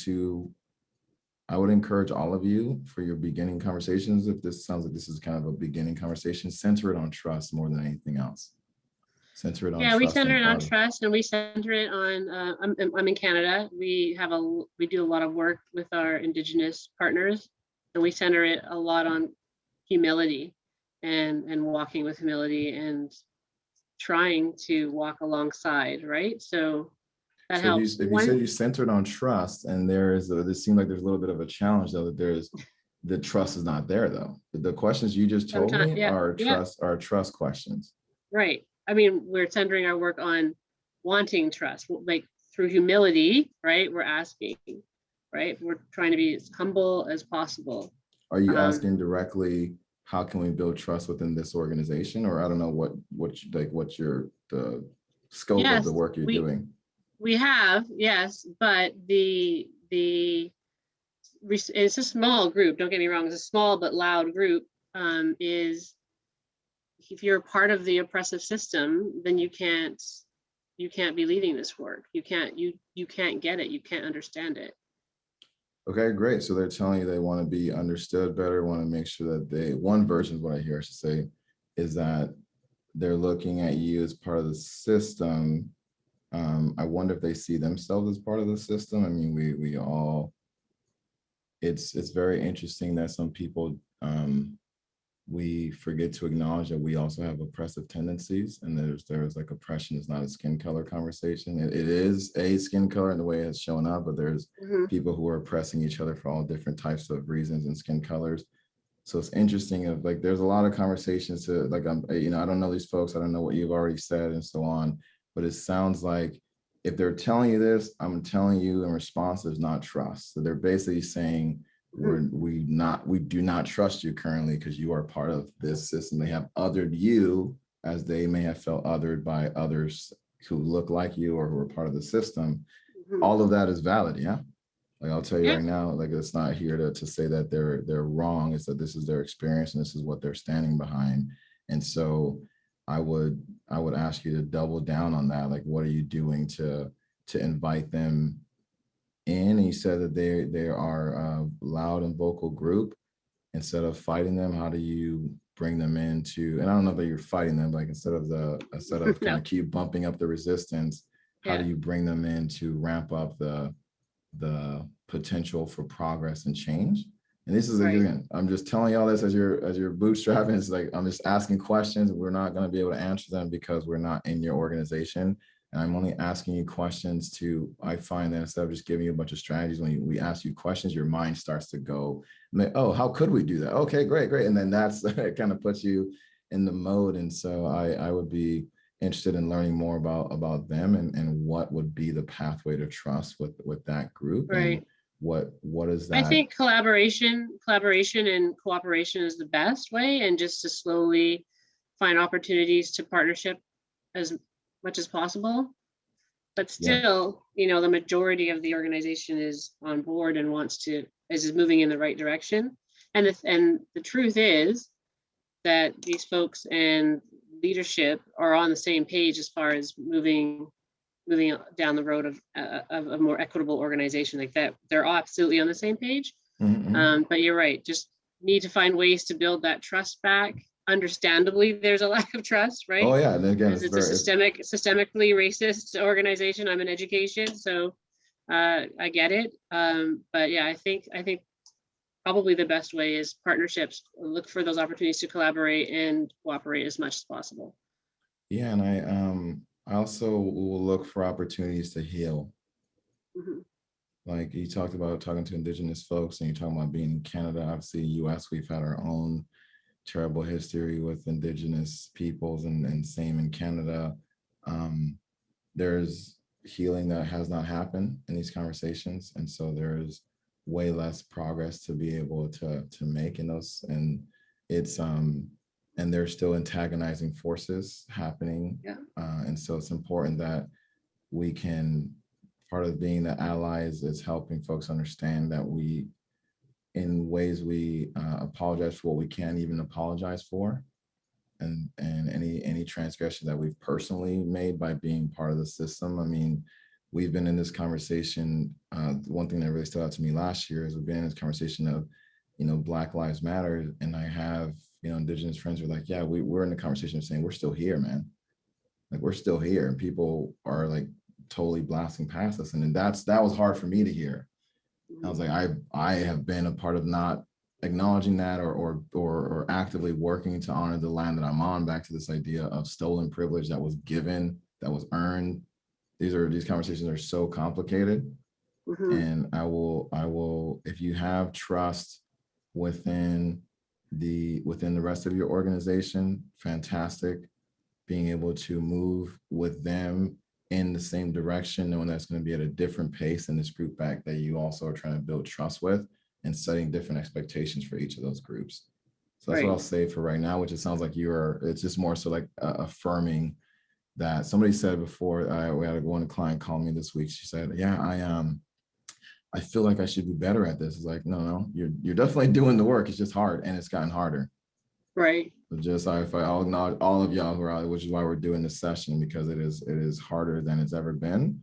I would encourage all of you, for your beginning conversations, if this sounds like this is kind of a beginning conversation, center it on trust more than anything else. Center it on trust. We center it on trust, and we center it on, I'm in Canada. We do a lot of work with our Indigenous partners, and we center it a lot on humility and walking with humility and trying to walk alongside, right? So that helps. If you said you centered on trust, and this seems like there's a little bit of a challenge, though, that the trust is not there, though. The questions you just told me are trust questions. Right. I mean, we're centering our work on wanting trust, like through humility, right? We're asking, right? We're trying to be as humble as possible. Are you asking directly, how can we build trust within this organization? Or I don't know what's the scope of the work you're doing. We have, yes, but it's a small group. Don't get me wrong, it's a small but loud group. Is if you're a part of the oppressive system, then you can't be leading this work. You can't get it. You can't understand it. Okay, great. So they're telling you they want to be understood better, want to make sure that one version of what I hear, I should say, is that they're looking at you as part of the system. I wonder if they see themselves as part of the system. I mean, we all, it's very interesting that some people, we forget to acknowledge that we also have oppressive tendencies, and there's like, oppression is not a skin color conversation. It is a skin color in the way it's shown up, but there's people who are oppressing each other for all different types of reasons and skin colors. So it's interesting of like, there's a lot of conversations to like, I don't know these folks, I don't know what you've already said and so on, but it sounds like if they're telling you this, I'm telling you in response, there's not trust. So they're basically saying, we do not trust you currently because you are part of this system. They have othered you as they may have felt othered by others who look like you or who are part of the system. All of that is valid, yeah? Like, I'll tell you right now, like, it's not here to say that they're wrong. It's that this is their experience and this is what they're standing behind. And so I would ask you to double down on that. Like, what are you doing to invite them in? And you said that they are a loud and vocal group. Instead of fighting them, how do you bring them into, and I don't know that you're fighting them, like instead of kind of keep bumping up the resistance, how do you bring them in to ramp up the potential for progress and change? And this is, again, I'm just telling y'all this as you're bootstrapping. It's like, I'm just asking questions. We're not going to be able to answer them because we're not in your organization. And I'm only asking you questions I find that instead of just giving you a bunch of strategies, when we ask you questions, your mind starts to go, oh, how could we do that? Okay, great. And then it kind of puts you in the mode. And so I would be interested in learning more about them and what would be the pathway to trust with that group. Right. what is that? I think collaboration and cooperation is the best way, and just to slowly find opportunities to partnership as much as possible. But still, you know, the majority of the organization is on board and is moving in the right direction. And the truth is that these folks and leadership are on the same page as far as moving down the road of a more equitable organization like that. They're absolutely on the same page. Mm-hmm. But you're right, just need to find ways to build that trust back. Understandably, there's a lack of trust, right? Oh yeah, and again, it's a systemically racist organization. I'm in education, so I get it. But yeah, I think probably the best way is partnerships. Look for those opportunities to collaborate and cooperate as much as possible. Yeah, and I also will look for opportunities to heal. Mm-hmm. Like you talked about talking to Indigenous folks, and you're talking about being in Canada. Obviously, US, we've had our own terrible history with Indigenous peoples, and same in Canada. There's healing that has not happened in these conversations, and so there's way less progress to be able to make in those, and it's and there's still antagonizing forces happening. Yeah. And so it's important that we can, part of being the allies is helping folks understand that we, in ways we apologize for what we can't even apologize for, and any transgression that we've personally made by being part of the system. I mean, we've been in this conversation. One thing that really stood out to me last year is we've been in this conversation of, you know, Black Lives Matter, and I have, you know, Indigenous friends who are like, yeah, we're in the conversation of saying we're still here, man. Like we're still here, and people are like totally blasting past us, and that was hard for me to hear. I was like, I have been a part of not acknowledging that or actively working to honor the land that I'm on. Back to this idea of stolen privilege that was given, that was earned. These conversations are so complicated. Mm-hmm. And I will, if you have trust within the rest of your organization, fantastic. Being able to move with them in the same direction, knowing that's going to be at a different pace than this group back that you also are trying to build trust with, and setting different expectations for each of those groups. So that's right. What I'll say for right now, which it sounds like it's just more so like affirming that. Somebody said before, we had one client call me this week. She said, yeah, I feel like I should be better at this. It's like, no, you're definitely doing the work. It's just hard, and it's gotten harder. Right. So just I'll acknowledge all of y'all who are out, which is why we're doing this session, because it is harder than it's ever been.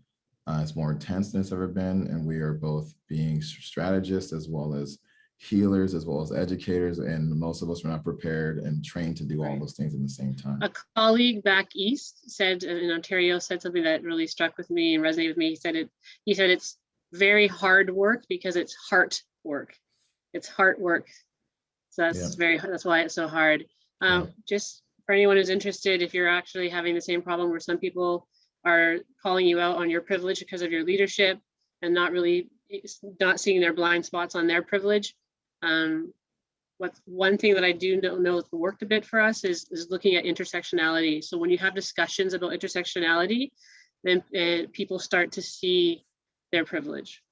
It's more intense than it's ever been, and we are both being strategists as well as healers, as well as educators, and most of us are not prepared and trained to do all those things at the same time. A colleague back east said in Ontario said something that really struck with me and resonated with me. He said it's very hard work because it's heart work. It's heart work. So that's why it's so hard. Just for anyone who's interested, if you're actually having the same problem where some people are calling you out on your privilege because of your leadership and not seeing their blind spots on their privilege. One thing that I do know worked a bit for us is looking at intersectionality. So when you have discussions about intersectionality, then people start to see their privilege.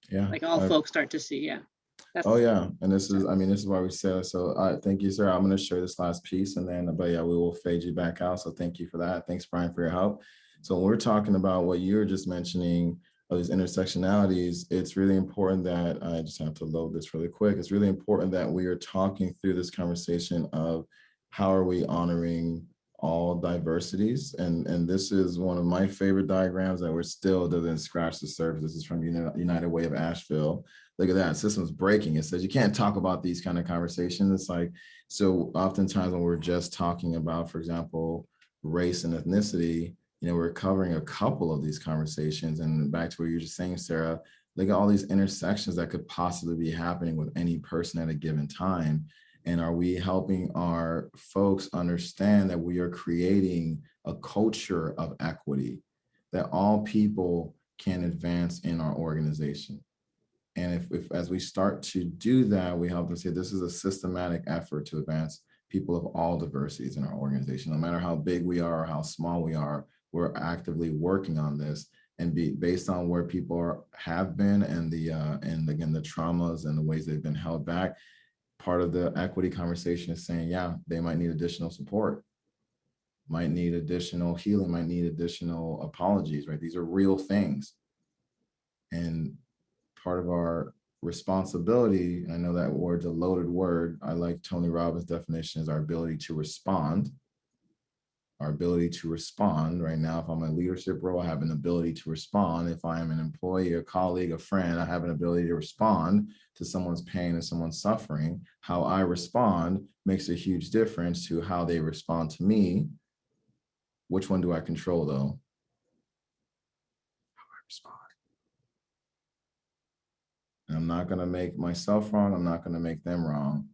Yeah. Like all folks start to see, yeah. And this is why we said so. Thank you, sir. I'm going to share this last piece, and then, but yeah, we will fade you back out. So thank you for that. Thanks, Brian, for your help. So when we're talking about what you were just mentioning of these intersectionalities, it's really important that I just have to load this really quick. It's really important that we are talking through this conversation of how are we honoring all diversities, and this is one of my favorite diagrams that still doesn't scratch the surface. This is from United Way of Asheville. Look at that, system's breaking. It says you can't talk about these kind of conversations. It's like, so oftentimes when we're just talking about, for example, race and ethnicity, you know, we're covering a couple of these conversations. And back to what you were just saying, Sarah, look at all these intersections that could possibly be happening with any person at a given time. And are we helping our folks understand that we are creating a culture of equity, that all people can advance in our organization? And if as we start to do that, we help them say this is a systematic effort to advance people of all diversities in our organization. No matter how big we are or how small we are, we're actively working on this. and be based on where people have been and and again, the traumas and the ways they've been held back. Part of the equity conversation is saying, yeah, they might need additional support, might need additional healing, might need additional apologies, right? These are real things. And part of our responsibility, and I know that word's a loaded word, I like Tony Robbins' definition, is our ability to respond. Our ability to respond. Right now, if I'm in a leadership role, I have an ability to respond. If I'm an employee, a colleague, a friend, I have an ability to respond to someone's pain and someone's suffering. How I respond makes a huge difference to how they respond to me. Which one do I control, though? How I respond. And I'm not going to make myself wrong. I'm not going to make them wrong.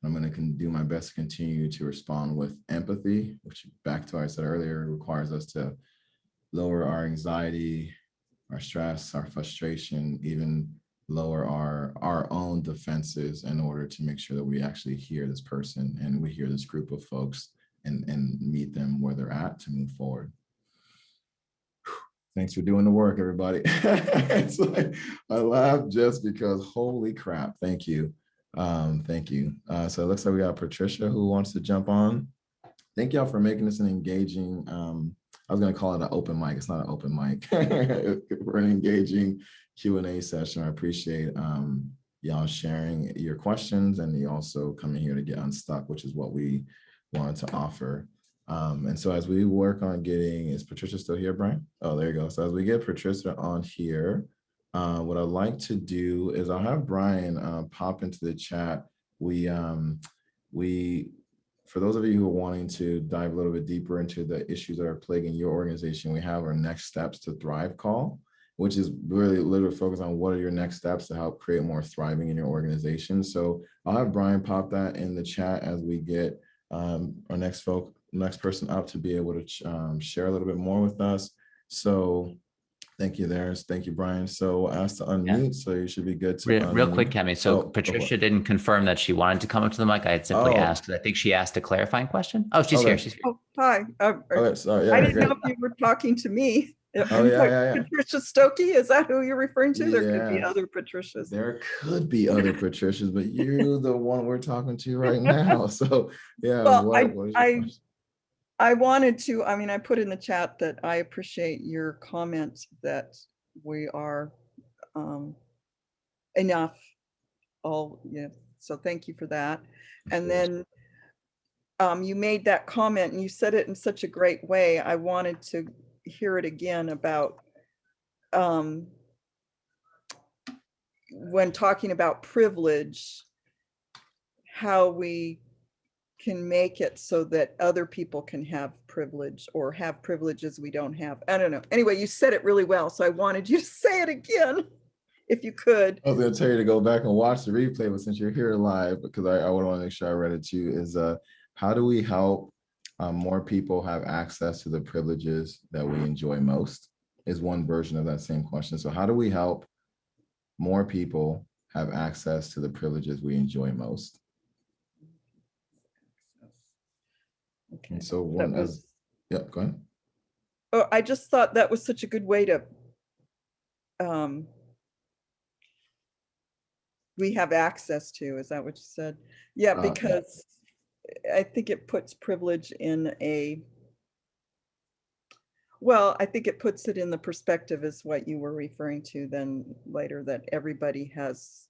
I'm going to do my best to continue to respond with empathy, which, back to what I said earlier, requires us to lower our anxiety, our stress, our frustration, even lower our own defenses in order to make sure that we actually hear this person and we hear this group of folks and meet them where they're at to move forward. Thanks for doing the work, everybody. It's like, I laugh just because, holy crap, thank you. Thank you. So it looks like we got Patricia who wants to jump on. Thank y'all for making this an engaging, I was going to call it an open mic. It's not an open mic. For an engaging Q&A session. I appreciate y'all sharing your questions and you also coming here to get unstuck, which is what we wanted to offer. And so as we work on getting, is Patricia still here, Brian? Oh, there you go. So as we get Patricia on here, what I'd like to do is I'll have Brian pop into the chat. For those of you who are wanting to dive a little bit deeper into the issues that are plaguing your organization, we have our Next Steps to Thrive call, which is really literally focused on what are your next steps to help create more thriving in your organization. So I'll have Brian pop that in the chat as we get our next person up to be able to share a little bit more with us. So thank you there. Thank you, Brian. So ask to unmute, so you should be good to real quick, Kemi. So Patricia didn't confirm that she wanted to come up to the mic. I had simply asked, I think she asked a clarifying question. Oh, she's here. She's here. Oh, hi. Sorry. Yeah, I didn't know if you were talking to me. Patricia Stokey, is that who you're referring to? There could be other Patricias. There could be other Patricias, but you're the one we're talking to right now. So yeah, well, I wanted to, I put in the chat that I appreciate your comments that we are enough. So thank you for that. And then you made that comment and you said it in such a great way. I wanted to hear it again about when talking about privilege, how we can make it so that other people can have privilege or have privileges we don't have. I don't know. Anyway, you said it really well. So I wanted you to say it again, if you could. I was going to tell you to go back and watch the replay, but since you're here live, because I want to make sure I read it to you, is how do we help more people have access to the privileges that we enjoy most, is one version of that same question. So how do we help more people have access to the privileges we enjoy most? Okay, and so one yeah, go ahead. Oh, I just thought that was such a good way to we have access to, is that what you said? Yeah, because I think it puts privilege in a, well, I think it puts it in the perspective is what you were referring to then later, that everybody has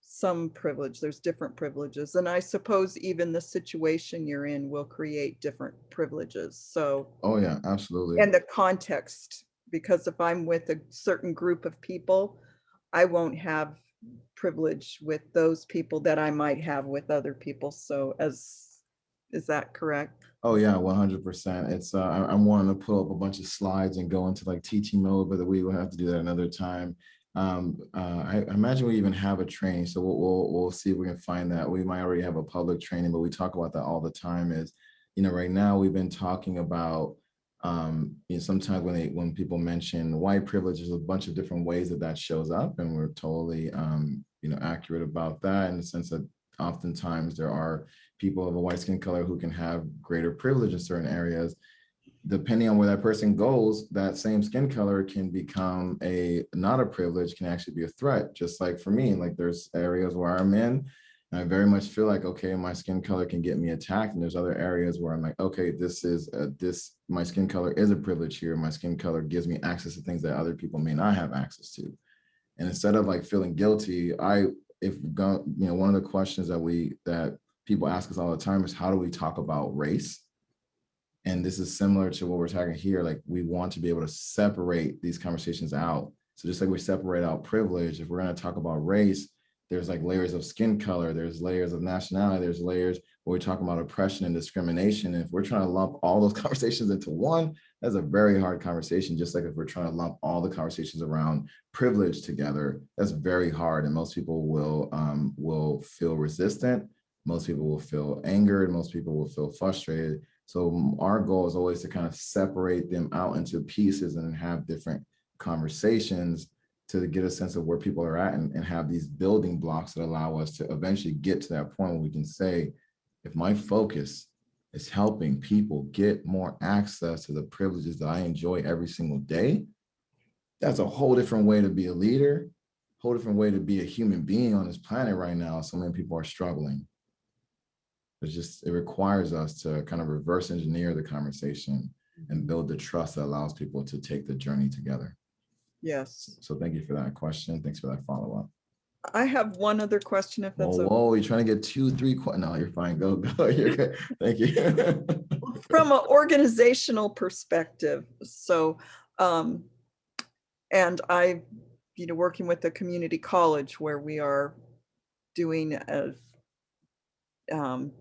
some privilege. There's different privileges. And I suppose even the situation you're in will create different privileges. So, oh yeah, absolutely. And the context, because if I'm with a certain group of people, I won't have privilege with those people that I might have with other people. So is that correct? Oh yeah, 100%. It's I'm wanting to pull up a bunch of slides and go into like teaching mode, but we will have to do that another time. I imagine we even have a training, so we'll see if we can find that. We might already have a public training, but we talk about that all the time. Is, you know, right now we've been talking about you know, sometimes when people mention white privilege, there's a bunch of different ways that shows up, and we're totally you know, accurate about that, in the sense that oftentimes there are people of a white skin color who can have greater privilege in certain areas. depending on where that person goes, that same skin color can become not a privilege, can actually be a threat. Just like for me, like there's areas where I'm in, and I very much feel like, okay, my skin color can get me attacked. And there's other areas where I'm like, okay, my skin color is a privilege here. My skin color gives me access to things that other people may not have access to. And instead of like feeling guilty, one of the questions that people ask us all the time is, how do we talk about race? And this is similar to what we're talking here. Like, we want to be able to separate these conversations out. So just like we separate out privilege, if we're going to talk about race, there's like layers of skin color, there's layers of nationality, there's layers where we're talking about oppression and discrimination. And if we're trying to lump all those conversations into one, that's a very hard conversation. Just like if we're trying to lump all the conversations around privilege together, that's very hard. And most people will feel resistant. Most people will feel angered. Most people will feel frustrated. So our goal is always to kind of separate them out into pieces and have different conversations to get a sense of where people are at, and have these building blocks that allow us to eventually get to that point where we can say, if my focus is helping people get more access to the privileges that I enjoy every single day, that's a whole different way to be a leader, whole different way to be a human being on this planet right now. So many people are struggling. It requires us to kind of reverse engineer the conversation and build the trust that allows people to take the journey together. Yes. So thank you for that question. Thanks for that follow-up. I have one other question, if that's okay. Whoa, you're trying to get 2, 3 questions. No, you're fine. Go. You're good. Thank you. From an organizational perspective. So, and I, working with a community college where we are doing a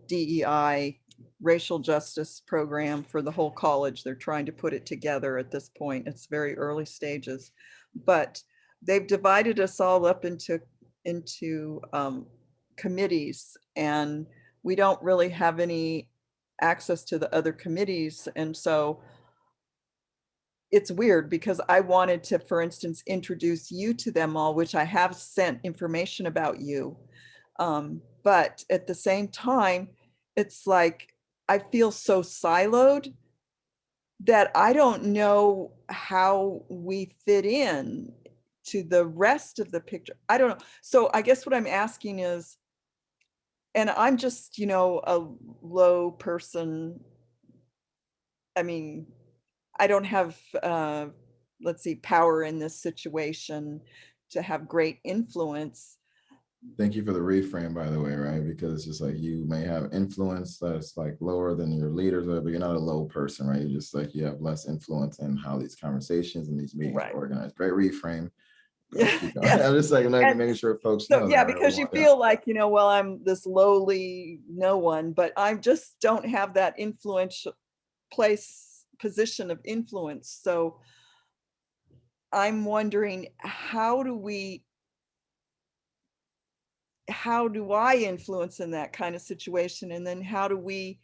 DEI racial justice program for the whole college. They're trying to put it together at this point. It's very early stages, but they've divided us all up into committees, and we don't really have any access to the other committees. And so it's weird because I wanted to, for instance, introduce you to them all, which I have sent information about you. But at the same time, it's like, I feel so siloed that I don't know how we fit in to the rest of the picture. I don't know. So I guess what I'm asking is, and I'm just, a low person. I mean, I don't have, let's see, power in this situation to have great influence. Thank you for the reframe, by the way, right? Because it's just like, you may have influence that's like lower than your leaders, but you're not a low person, right? You're just like, you have less influence in how these conversations and these meetings are organized. Great reframe. Yeah. I'm just like, making sure folks know. Yeah, because you feel like, well, I'm this lowly no one, but I just don't have that influential position of influence. So I'm wondering, how do I influence in that kind of situation? And then how do we,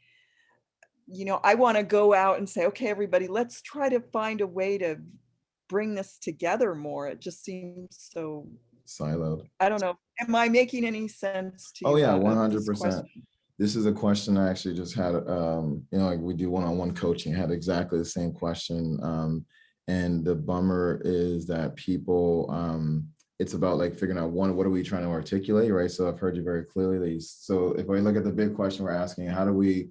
I want to go out and say, okay, everybody, let's try to find a way to bring this together more. It just seems so siloed. I don't know. Am I making any sense to you? Oh yeah, 100%. This is a question I actually just had, like we do one-on-one coaching, had exactly the same question. And the bummer is that people, it's about like figuring out, one, what are we trying to articulate, right? So I've heard you very clearly. So if we look at the big question we're asking, how do we,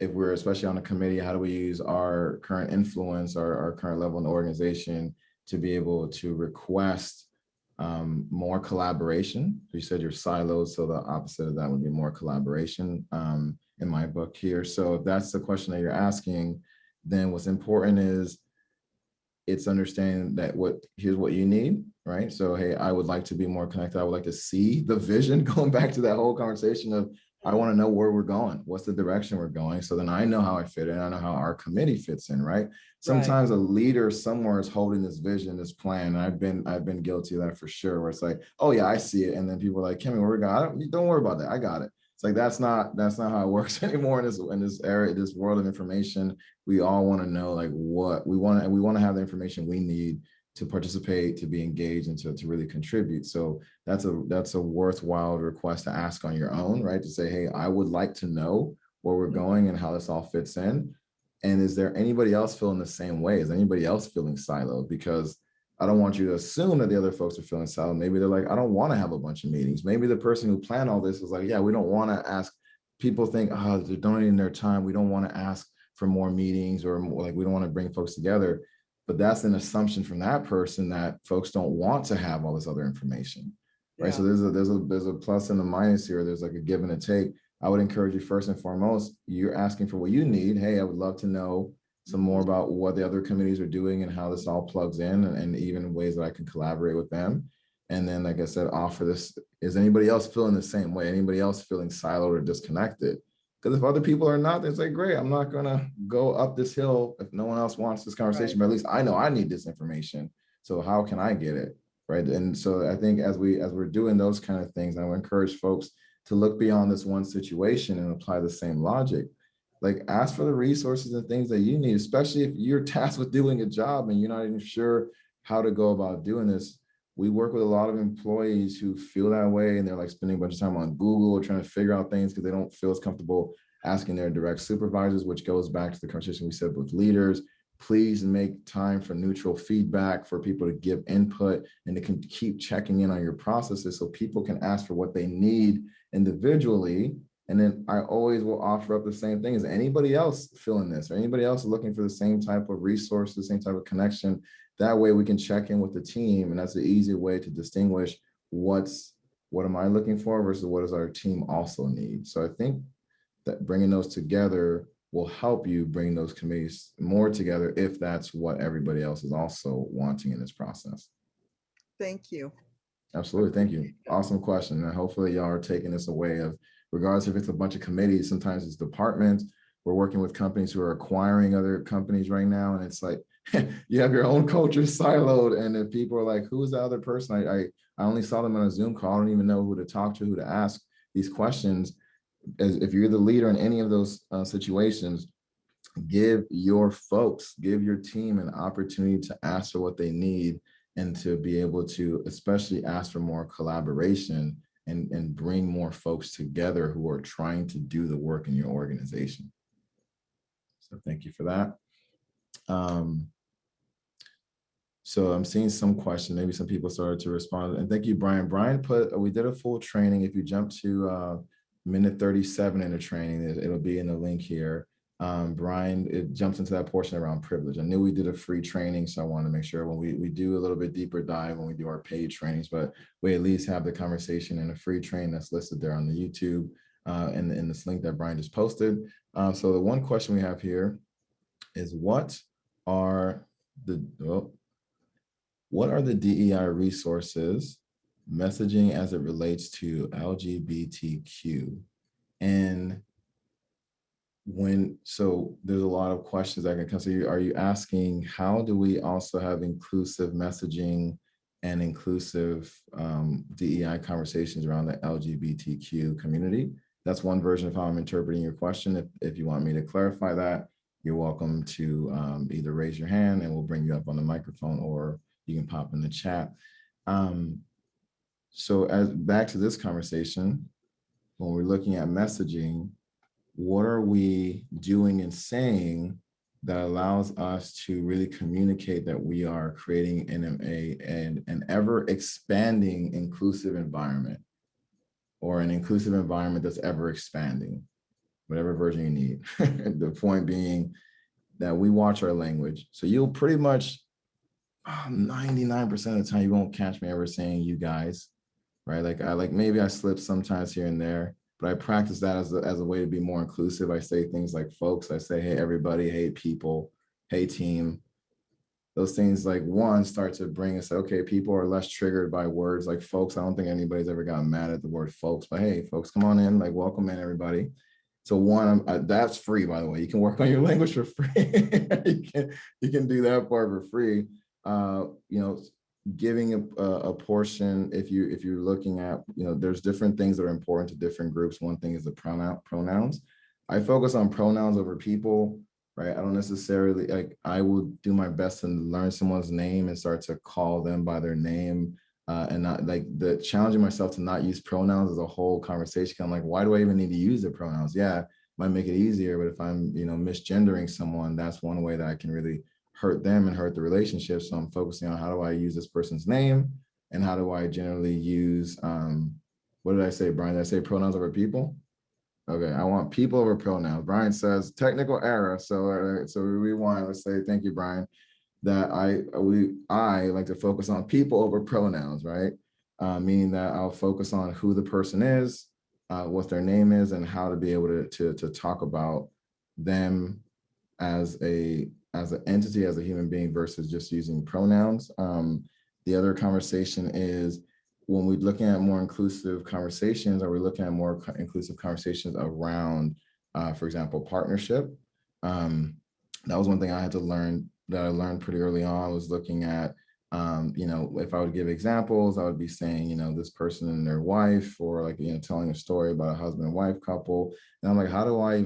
if we're especially on a committee, how do we use our current influence, our current level in the organization to be able to request more collaboration? You said you're siloed, so the opposite of that would be more collaboration in my book here. So if that's the question that you're asking, then what's important is it's understanding that here's what you need, right? So, hey, I would like to be more connected. I would like to see the vision, going back to that whole conversation of, I want to know where we're going. What's the direction we're going? So then I know how I fit in. I know how our committee fits in, right? Sometimes a leader somewhere is holding this vision, this plan. And I've been guilty of that for sure, where it's like, oh yeah, I see it. And then people are like, Kimmy, where we going? Don't worry about that. I got it. It's like, that's not how it works anymore in this area, this world of information. We all want to know like what we want, and we want to have the information we need to participate, to be engaged, and to really contribute. So that's a worthwhile request to ask on your own, right? To say, hey, I would like to know where we're going and how this all fits in. And is there anybody else feeling the same way? Is anybody else feeling siloed? Because I don't want you to assume that the other folks are feeling siloed. Maybe they're like, I don't want to have a bunch of meetings. Maybe the person who planned all this was like, yeah, we don't want to ask. People think, oh, they're donating their time. We don't want to ask for more meetings, or more, like, we don't want to bring folks together. But that's an assumption from that person that folks don't want to have all this other information, right? So there's a plus and a minus here. There's like a give and a take. I would encourage you, first and foremost, you're asking for what you need. Hey, I would love to know some more about what the other committees are doing and how this all plugs in, and even ways that I can collaborate with them. And then, like I said, offer this. Is anybody else feeling the same way? Anybody else feeling siloed or disconnected? Because if other people are not, it's like, great, I'm not gonna go up this hill if no one else wants this conversation, but at least I know I need this information. So how can I get it, right? And so I think as we're doing those kind of things, I would encourage folks to look beyond this one situation and apply the same logic. Like, ask for the resources and things that you need, especially if you're tasked with doing a job and you're not even sure how to go about doing this. We work with a lot of employees who feel that way, and they're like spending a bunch of time on Google or trying to figure out things because they don't feel as comfortable asking their direct supervisors, which goes back to the conversation we said with leaders. Please make time for neutral feedback, for people to give input, and to can keep checking in on your processes so people can ask for what they need individually. And then I always will offer up the same thing. Is anybody else feeling this, or anybody else looking for the same type of resources, same type of connection? That way we can check in with the team, and that's the easier way to distinguish what am I looking for versus what does our team also need. So I think that bringing those together will help you bring those committees more together, if that's what everybody else is also wanting in this process. Thank you. Absolutely. Thank you. Awesome question. And hopefully y'all are taking this away of, regardless if it's a bunch of committees, sometimes it's departments. We're working with companies who are acquiring other companies right now. And it's like, you have your own culture siloed. And if people are like, who's the other person? I only saw them on a Zoom call. I don't even know who to talk to, who to ask these questions. As if you're the leader in any of those situations, give your folks, give your team an opportunity to ask for what they need, and to be able to especially ask for more collaboration and bring more folks together who are trying to do the work in your organization. So thank you for that. So I'm seeing some questions. Maybe some people started to respond. And thank you, Brian. Brian we did a full training. If you jump to minute 37 in the training, it'll be in the link here. Brian, it jumps into that portion around privilege. I knew we did a free training, so I want to make sure when we do a little bit deeper dive when we do our paid trainings, but we at least have the conversation in a free training that's listed there on the YouTube in this link that Brian just posted. So the one question we have here is, what are the DEI resources messaging as it relates to LGBTQ? And so there's a lot of questions that can come. So are you asking, how do we also have inclusive messaging and inclusive DEI conversations around the LGBTQ community? That's one version of how I'm interpreting your question. If you want me to clarify that, you're welcome to either raise your hand and we'll bring you up on the microphone, or you can pop in the chat. So back to this conversation, when we're looking at messaging, what are we doing and saying that allows us to really communicate that we are creating an ever expanding inclusive environment, or an inclusive environment that's ever expanding, whatever version you need. The point being that we watch our language. So you'll pretty much 99% of the time, you won't catch me ever saying you guys, right? Maybe I slip sometimes here and there, but I practice that as a way to be more inclusive. I say things like folks, I say, hey, everybody, hey, people, hey, team. Those things, like, one, start to bring us, okay, people are less triggered by words like folks. I don't think anybody's ever gotten mad at the word folks, but hey, folks, come on in, like, welcome in, everybody. So one, that's free, by the way. You can work on your language for free. you can do that part for free. Giving a portion, if you're looking at, there's different things that are important to different groups. One thing is the pronouns. I focus on pronouns over people, right? I don't necessarily, I will do my best to learn someone's name and start to call them by their name, and not challenging myself to not use pronouns as a whole conversation. I'm like, why do I even need to use the pronouns? Yeah, might make it easier. But if I'm, misgendering someone, that's one way that I can really hurt them and hurt the relationship. So I'm focusing on how do I use this person's name and how do I generally use, what did I say, Brian? Did I say pronouns over people? Okay, I want people over pronouns. Brian says technical error. So we rewind. Let's say, thank you, Brian, that I like to focus on people over pronouns, right? Meaning that I'll focus on who the person is, what their name is, and how to be able to talk about them as an entity, as a human being, versus just using pronouns. The other conversation is, when we're looking at more inclusive conversations, are we looking at more inclusive conversations around, for example, partnership? That was one thing I had to learn, that I learned pretty early on, was looking at, if I would give examples, I would be saying, this person and their wife, or like, telling a story about a husband and wife couple. And I'm like, how do I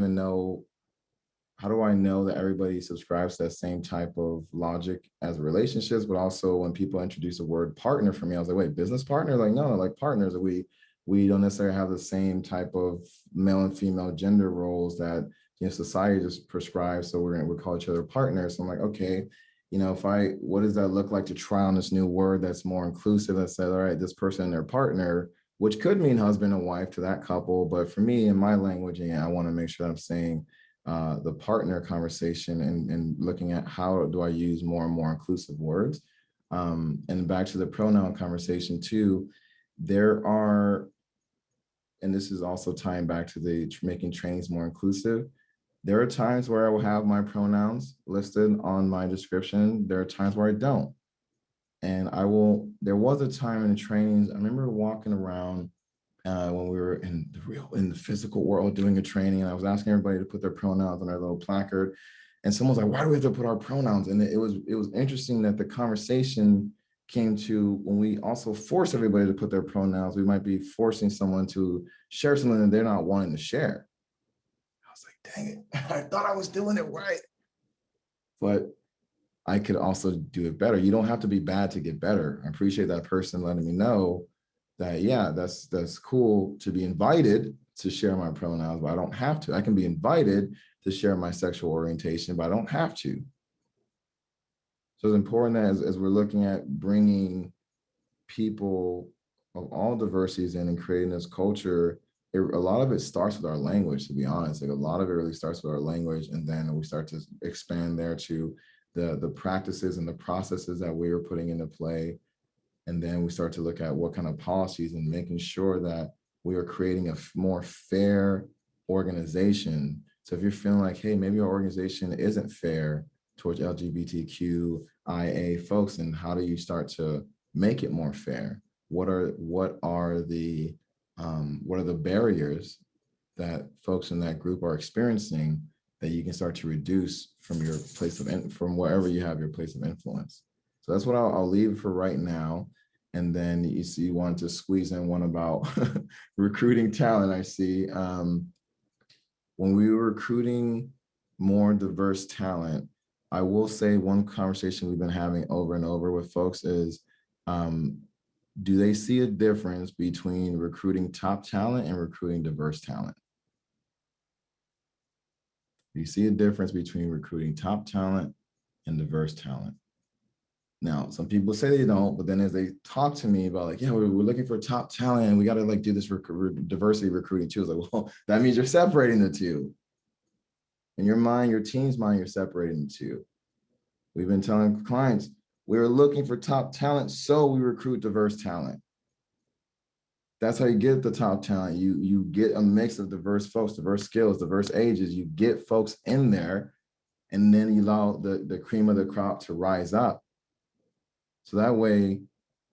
know that everybody subscribes to that same type of logic as relationships? But also, when people introduce the word partner for me, I was like, wait, business partner? Like, no, like partners, we don't necessarily have the same type of male and female gender roles that society just prescribes. So we call each other partners. So I'm like, okay, what does that look like to try on this new word that's more inclusive, that says, all right, this person and their partner, which could mean husband and wife to that couple. But for me, in my language, I want to make sure I'm saying the partner conversation, and looking at how do I use more and more inclusive words. And back to the pronoun conversation too, and this is also tying back to the making trainings more inclusive. There are times where I will have my pronouns listed on my description. There are times where I don't. And there was a time in the trainings, I remember walking around when we were in the physical world doing a training, and I was asking everybody to put their pronouns on their little placard. And someone was like, why do we have to put our pronouns? And it was interesting that the conversation came to, when we also force everybody to put their pronouns, we might be forcing someone to share something that they're not wanting to share. I was like, dang it, I thought I was doing it right. But I could also do it better. You don't have to be bad to get better. I appreciate that person letting me know that, yeah, that's cool to be invited to share my pronouns, but I don't have to. I can be invited to share my sexual orientation, but I don't have to. So it's important that as we're looking at bringing people of all diversities in and creating this culture, a lot of it starts with our language, to be honest. Like, a lot of it really starts with our language, and then we start to expand there to the practices and the processes that we are putting into play. And then we start to look at what kind of policies, and making sure that we are creating a more fair organization. So if you're feeling like, hey, maybe our organization isn't fair towards LGBTQIA folks, and how do you start to make it more fair? What are the barriers that folks in that group are experiencing that you can start to reduce from your place from wherever you have your place of influence? So that's what I'll leave for right now. And then you want to squeeze in one about recruiting talent. I see when we were recruiting more diverse talent, I will say one conversation we've been having over and over with folks is, do they see a difference between recruiting top talent and recruiting diverse talent? Do you see a difference between recruiting top talent and diverse talent? Now, some people say they don't, but then as they talk to me about, like, yeah, we're looking for top talent and we got to like do this diversity recruiting too. It's like, well, that means you're separating the two. In your mind, your team's mind, you're separating the two. We've been telling clients, we're looking for top talent, so we recruit diverse talent. That's how you get the top talent. You get a mix of diverse folks, diverse skills, diverse ages. You get folks in there, and then you allow the cream of the crop to rise up. So that way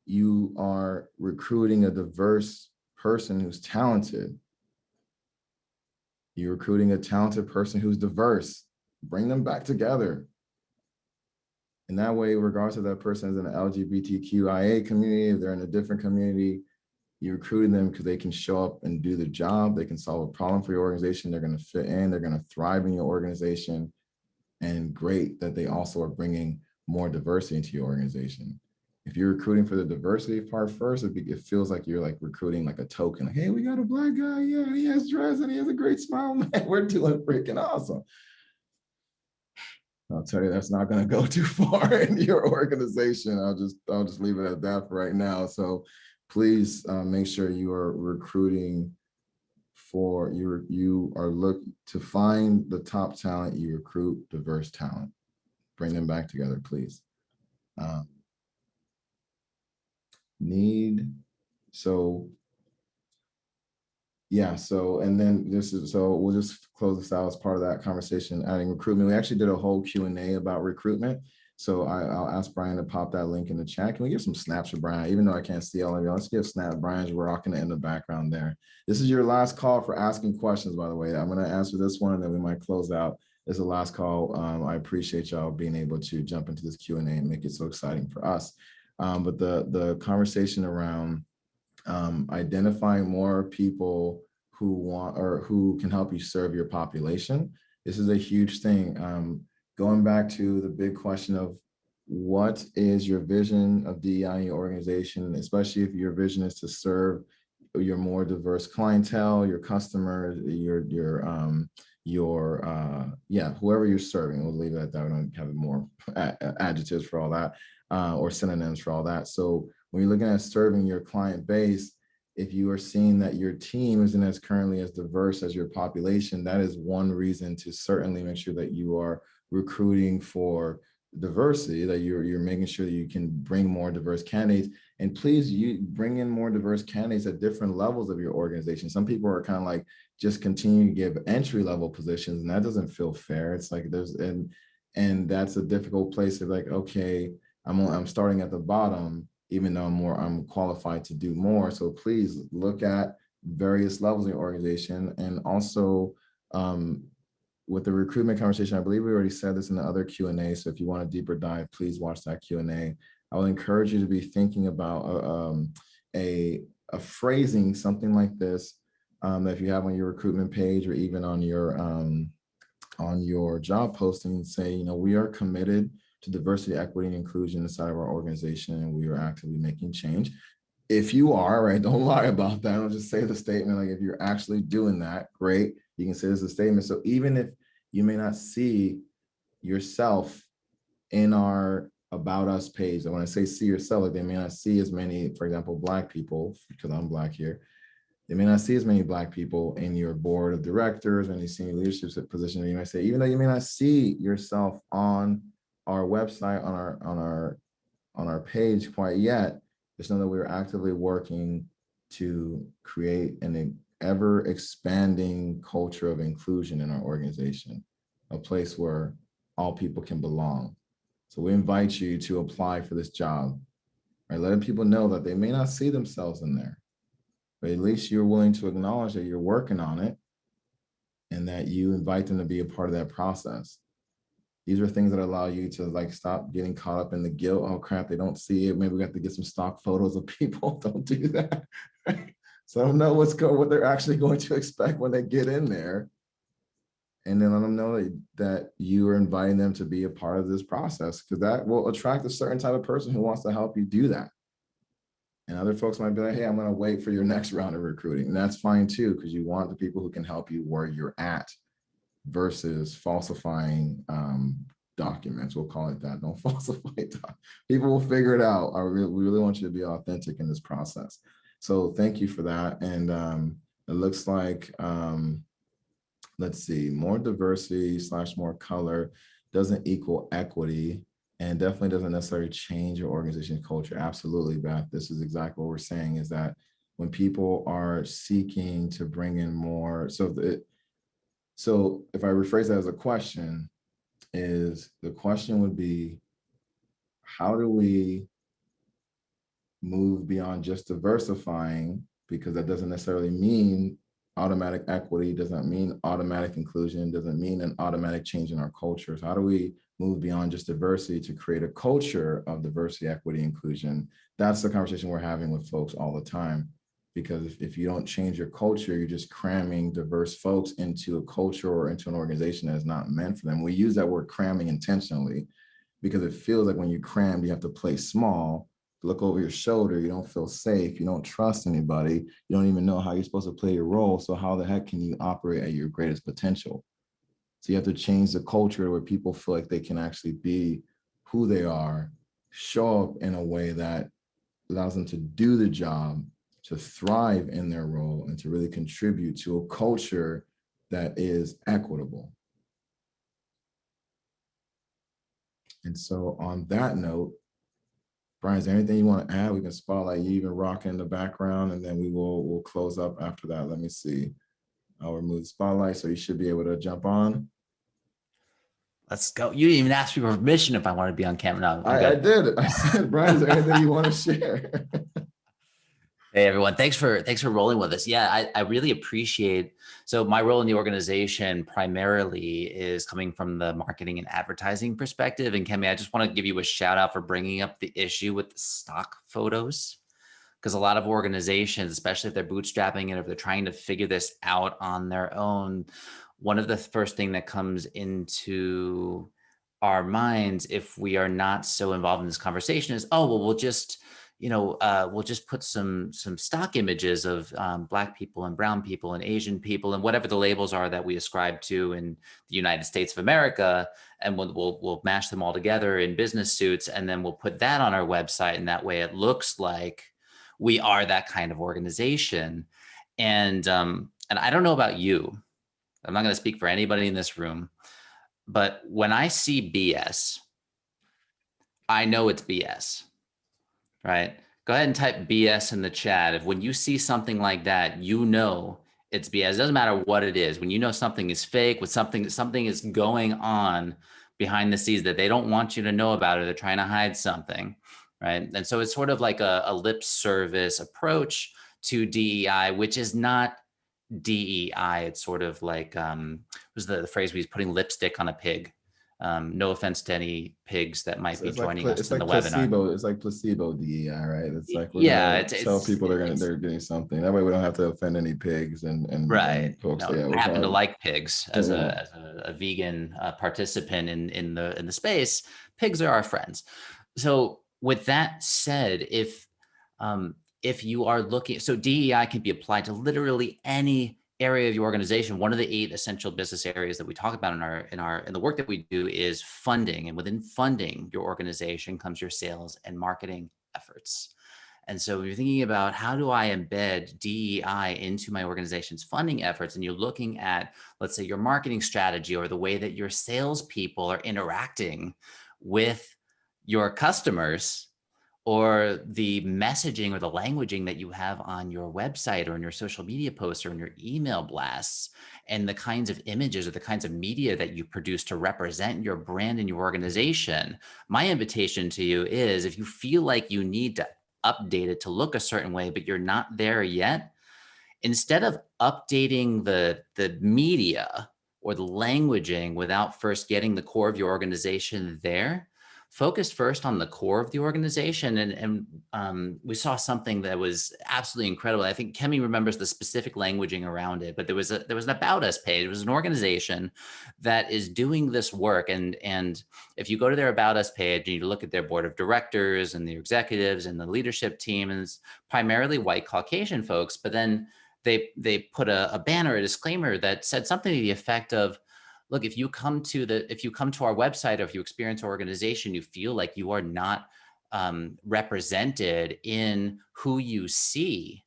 you are recruiting a diverse person who's talented. You're recruiting a talented person who's diverse. Bring them back together. And that way, regardless of that person is in the LGBTQIA community, if they're in a different community, you're recruiting them because they can show up and do the job. They can solve a problem for your organization. They're going to fit in. They're going to thrive in your organization. And great that they also are bringing more diversity into your organization. If you're recruiting for the diversity part first, it feels like you're like recruiting like a token. Like, hey, we got a Black guy. Yeah, he has dress and he has a great smile. Man, we're doing freaking awesome. I'll tell you, that's not going to go too far in your organization. I'll just leave it at that for right now. So please make sure you are recruiting for you are looking to find the top talent. You recruit diverse talent. Bring them back together, please. Yeah, so, and then we'll just close this out as part of that conversation, adding recruitment. We actually did a whole Q&A about recruitment. So I'll ask Brian to pop that link in the chat. Can we give some snaps for Brian? Even though I can't see all of you, let's give snaps. Brian's rocking it in the background there. This is your last call for asking questions, by the way. I'm going to answer this one and then we might close out. This is the last call. I appreciate y'all being able to jump into this Q&A and make it so exciting for us. But the conversation around identifying more people who want or who can help you serve your population. This is a huge thing. Going back to the big question of what is your vision of DEI in your organization, especially if your vision is to serve your more diverse clientele, your customers, whoever you're serving. We'll leave it at that. We don't have more adjectives for all that or synonyms for all that. So when you're looking at serving your client base, if you are seeing that your team isn't as currently as diverse as your population, that is one reason to certainly make sure that you are recruiting for diversity, that you're making sure that you can bring more diverse candidates. And please, you bring in more diverse candidates at different levels of your organization. Some people are kind of like just continue to give entry level positions, and that doesn't feel fair. It's like and that's a difficult place of like, okay, I'm starting at the bottom, even though I'm qualified to do more. So please look at various levels of your organization. And also with the recruitment conversation, I believe we already said this in the other Q&A. So if you want a deeper dive, please watch that Q&A. I will encourage you to be thinking about a phrasing, something like this, that if you have on your recruitment page or even on your job posting, say, we are committed to diversity, equity, and inclusion inside of our organization, and we are actively making change. If you are, right, don't lie about that. Don't just say the statement. Like if you're actually doing that, great. You can say this is a statement. So even if you may not see yourself in our About Us page, and when I say see yourself, like they may not see as many, for example, Black people, because I'm Black here, they may not see as many Black people in your board of directors or any senior leadership position. You might say, even though you may not see yourself on our website, on our page quite yet, just know that we're actively working to create an ever expanding culture of inclusion in our organization, a place where all people can belong. So we invite you to apply for this job, right? Letting people know that they may not see themselves in there, but at least you're willing to acknowledge that you're working on it and that you invite them to be a part of that process. These are things that allow you to like stop getting caught up in the guilt. Oh crap, they don't see it. Maybe we have to get some stock photos of people. Don't do that. So I don't know what they're actually going to expect when they get in there. And then let them know that you are inviting them to be a part of this process, because that will attract a certain type of person who wants to help you do that. And other folks might be like, hey, I'm going to wait for your next round of recruiting. And that's fine too, because you want the people who can help you where you're at versus falsifying documents. We'll call it that. Don't falsify documents. People will figure it out. We really want you to be authentic in this process. So thank you for that. And it looks like, let's see, more diversity / more color doesn't equal equity, and definitely doesn't necessarily change your organization's culture. Absolutely, Beth. This is exactly what we're saying, is that when people are seeking to bring in more, so if I rephrase that as a question, the question would be, how do we move beyond just diversifying? Because that doesn't necessarily mean automatic equity, doesn't mean automatic inclusion, doesn't mean an automatic change in our culture. So how do we move beyond just diversity to create a culture of diversity, equity, inclusion? That's the conversation we're having with folks all the time. Because if you don't change your culture, you're just cramming diverse folks into a culture or into an organization that is not meant for them. We use that word cramming intentionally because it feels like when you cram, you have to play small. look over your shoulder, you don't feel safe, you don't trust anybody, you don't even know how you're supposed to play your role. So how the heck can you operate at your greatest potential? So you have to change the culture where people feel like they can actually be who they are, show up in a way that allows them to do the job, to thrive in their role, and to really contribute to a culture that is equitable. And so on that note, Brian, is there anything you want to add? We can spotlight you even rocking in the background, and then we'll close up after that. Let me see. I'll remove the spotlight, so you should be able to jump on. Let's go. You didn't even ask me for permission if I want to be on camera. No, I did. I said, Brian, is there anything you want to share? Hey everyone, thanks for rolling with us. Yeah, I really appreciate. So my role in the organization primarily is coming from the marketing and advertising perspective. And Kemi, I just want to give you a shout out for bringing up the issue with the stock photos, because a lot of organizations, especially if they're bootstrapping and if they're trying to figure this out on their own, one of the first thing that comes into our minds if we are not so involved in this conversation is, oh, well, we'll just put some stock images of Black people and brown people and Asian people and whatever the labels are that we ascribe to in the United States of America, and we'll mash them all together in business suits, and then we'll put that on our website, and that way it looks like we are that kind of organization. And I don't know about you, I'm not going to speak for anybody in this room, but when I see BS, I know it's BS. Right? Go ahead and type BS in the chat. If when you see something like that, you know it's BS. It doesn't matter what it is. When you know something is fake, with something is going on behind the scenes that they don't want you to know about, or they're trying to hide something, right? And so it's sort of like a lip service approach to DEI, which is not DEI. It's sort of like was the phrase we use, putting lipstick on a pig. No offense to any pigs that might be joining us in the webinar. It's like placebo DEI, right? It's like we're gonna tell people they're getting something. That way we don't have to offend any pigs and right. Folks. No, I happen to like pigs as a vegan participant in the space. Pigs are our friends. So with that said, if you are looking, so DEI can be applied to literally any area of your organization. One of the 8 essential business areas that we talk about in the work that we do is funding. And within funding your organization comes your sales and marketing efforts. And so if you're thinking about how do I embed DEI into my organization's funding efforts, and you're looking at, let's say, your marketing strategy or the way that your salespeople are interacting with your customers, or the messaging or the languaging that you have on your website or in your social media posts or in your email blasts, and the kinds of images or the kinds of media that you produce to represent your brand and your organization, my invitation to you is, if you feel like you need to update it to look a certain way, but you're not there yet, instead of updating the media or the languaging without first getting the core of your organization there, focus first on the core of the organization. And we saw something that was absolutely incredible. I think Kemi remembers the specific languaging around it, but there was an About Us page. It was an organization that is doing this work. And if you go to their About Us page and you look at their board of directors and the executives and the leadership team, and it's primarily white Caucasian folks, but then they put a banner, a disclaimer that said something to the effect of, look, if you come to our website, or if you experience our organization, you feel like you are not represented in who you see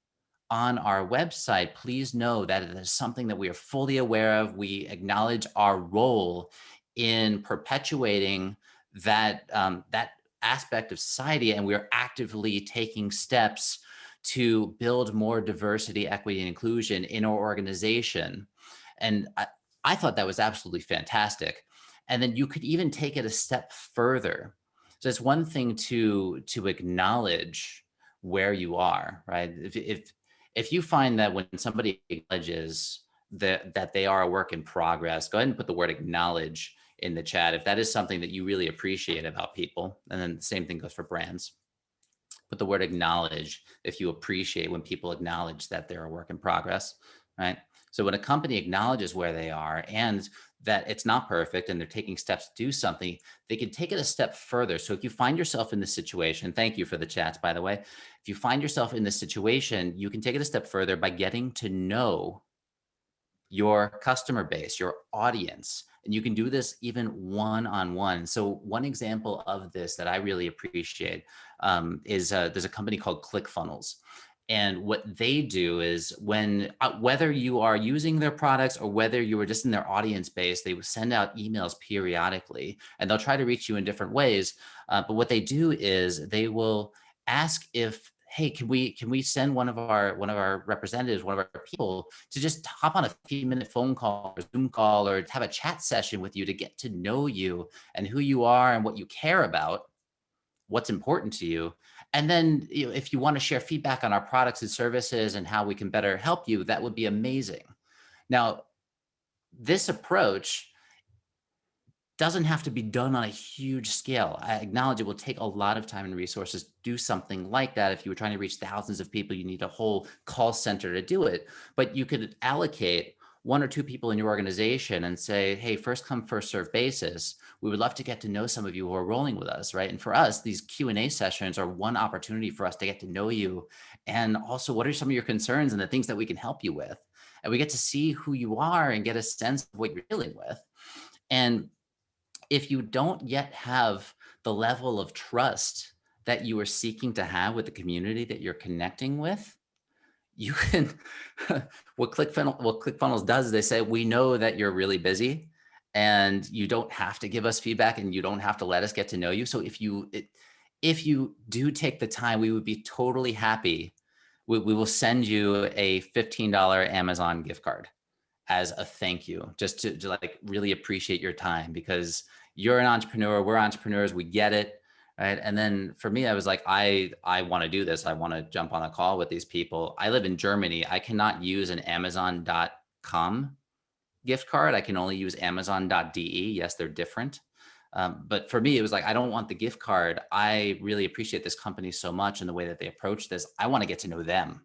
on our website, please know that it is something that we are fully aware of. We acknowledge our role in perpetuating that aspect of society, and we are actively taking steps to build more diversity, equity, and inclusion in our organization. And I thought that was absolutely fantastic. And then you could even take it a step further. So it's one thing to acknowledge where you are, right? If you find that when somebody acknowledges that they are a work in progress, go ahead and put the word acknowledge in the chat. If that is something that you really appreciate about people, and then the same thing goes for brands. Put the word acknowledge if you appreciate when people acknowledge that they're a work in progress, right? So when a company acknowledges where they are and that it's not perfect and they're taking steps to do something, they can take it a step further. So if you find yourself in this situation, thank you for the chats, by the way. If you find yourself in this situation, you can take it a step further by getting to know your customer base, your audience, and you can do this even one-on-one. So one example of this that I really appreciate is there's a company called ClickFunnels. And what they do is when, whether you are using their products or whether you are just in their audience base, they will send out emails periodically and they'll try to reach you in different ways. But what they do is they will ask if, hey, can we send one of our representatives, one of our people to just hop on a 15-minute phone call or Zoom call or have a chat session with you to get to know you and who you are and what you care about, what's important to you. And then if you want to share feedback on our products and services and how we can better help you, that would be amazing. Now, this approach doesn't have to be done on a huge scale. I acknowledge it will take a lot of time and resources to do something like that. If you were trying to reach thousands of people, you need a whole call center to do it. But you could allocate 1 or 2 people in your organization and say, hey, first come, first serve basis. We would love to get to know some of you who are rolling with us, right? And for us, these Q&A sessions are one opportunity for us to get to know you. And also, what are some of your concerns and the things that we can help you with? And we get to see who you are and get a sense of what you're dealing with. And if you don't yet have the level of trust that you are seeking to have with the community that you're connecting with, you can, what ClickFunnels does is they say, we know that you're really busy and you don't have to give us feedback and you don't have to let us get to know you. So if you do take the time, we would be totally happy. We will send you a $15 Amazon gift card as a thank you, just to like really appreciate your time, because you're an entrepreneur, we're entrepreneurs, we get it. Right. And then for me, I was like, I want to do this. I want to jump on a call with these people. I live in Germany. I cannot use an Amazon.com gift card. I can only use Amazon.de. Yes, they're different. But for me, it was like, I don't want the gift card. I really appreciate this company so much and the way that they approach this. I want to get to know them.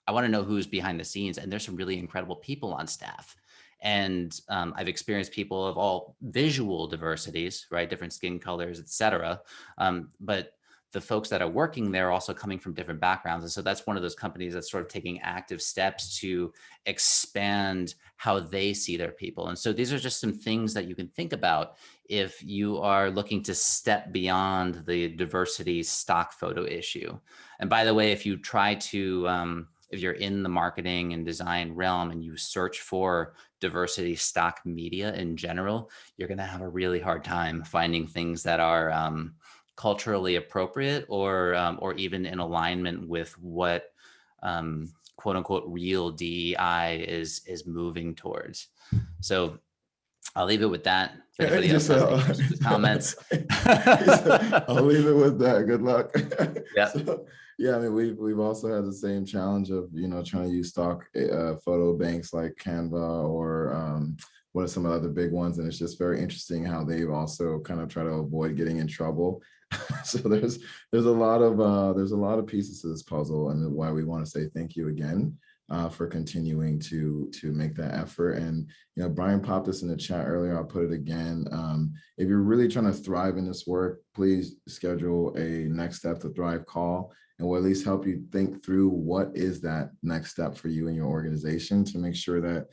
I want to know who's behind the scenes. And there's some really incredible people on staff. And I've experienced people of all visual diversities, right? Different skin colors, et cetera. But the folks that are working there are also coming from different backgrounds. And so that's one of those companies that's sort of taking active steps to expand how they see their people. And so these are just some things that you can think about if you are looking to step beyond the diversity stock photo issue. And by the way, if you try to, if you're in the marketing and design realm and you search for diversity stock media in general, you're going to have a really hard time finding things that are culturally appropriate or even in alignment with what quote unquote real DEI is moving towards. So I'll leave it with that. If anybody else has any questions, comments. I'll leave it with that. Good luck. Yeah. So, yeah, I mean, we've also had the same challenge of, trying to use stock photo banks like Canva or what are some of the other big ones. And it's just very interesting how they've also kind of try to avoid getting in trouble. So there's a lot of pieces to this puzzle, and why we want to say thank you again for continuing to make that effort. And Brian popped this in the chat earlier. I'll put it again. If you're really trying to thrive in this work, please schedule a Next Step to Thrive call, and we'll at least help you think through what is that next step for you and your organization to make sure that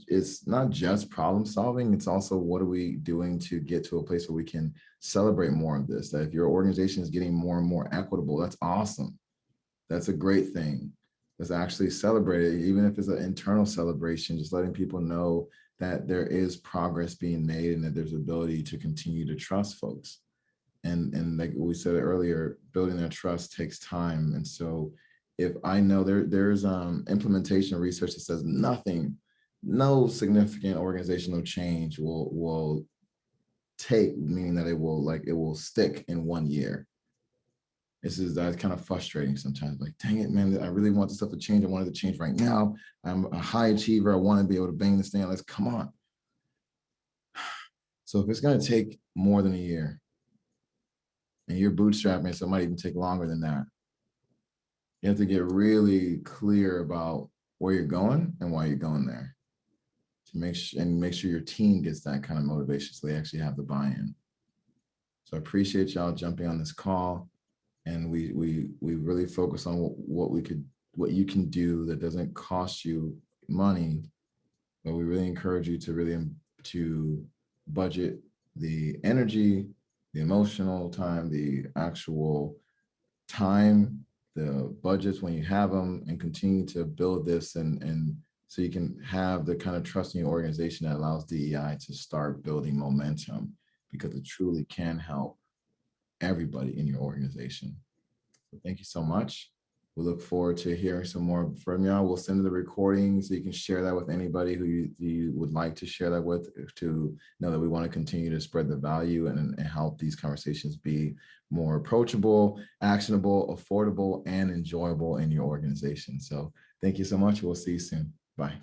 it's not just problem solving. It's also, what are we doing to get to a place where we can celebrate more of this? That if your organization is getting more and more equitable, that's awesome. That's a great thing. Let's actually celebrate it, even if it's an internal celebration, just letting people know that there is progress being made and that there's ability to continue to trust folks. And like we said earlier, building that trust takes time. And so if I know there's implementation research that says no significant organizational change will take, meaning that it will stick in 1 year. That's kind of frustrating sometimes. Like, dang it, man, I really want this stuff to change. I want it to change right now. I'm a high achiever. I want to be able to bang this thing. Let's come on. So if it's going to take more than a year and you're bootstrapping, so it might even take longer than that, you have to get really clear about where you're going and why you're going there, to make sure your team gets that kind of motivation so they actually have the buy-in. So I appreciate y'all jumping on this call, and we really focus on what you can do that doesn't cost you money, but we really encourage you to budget the energy, the emotional time, the actual time, the budgets when you have them, and continue to build this and so you can have the kind of trust in your organization that allows DEI to start building momentum, because it truly can help everybody in your organization. So thank you so much. We look forward to hearing some more from y'all. We'll send the recording so you can share that with anybody who you would like to share that with, to know that we want to continue to spread the value and help these conversations be more approachable, actionable, affordable, and enjoyable in your organization. So thank you so much. We'll see you soon. Bye.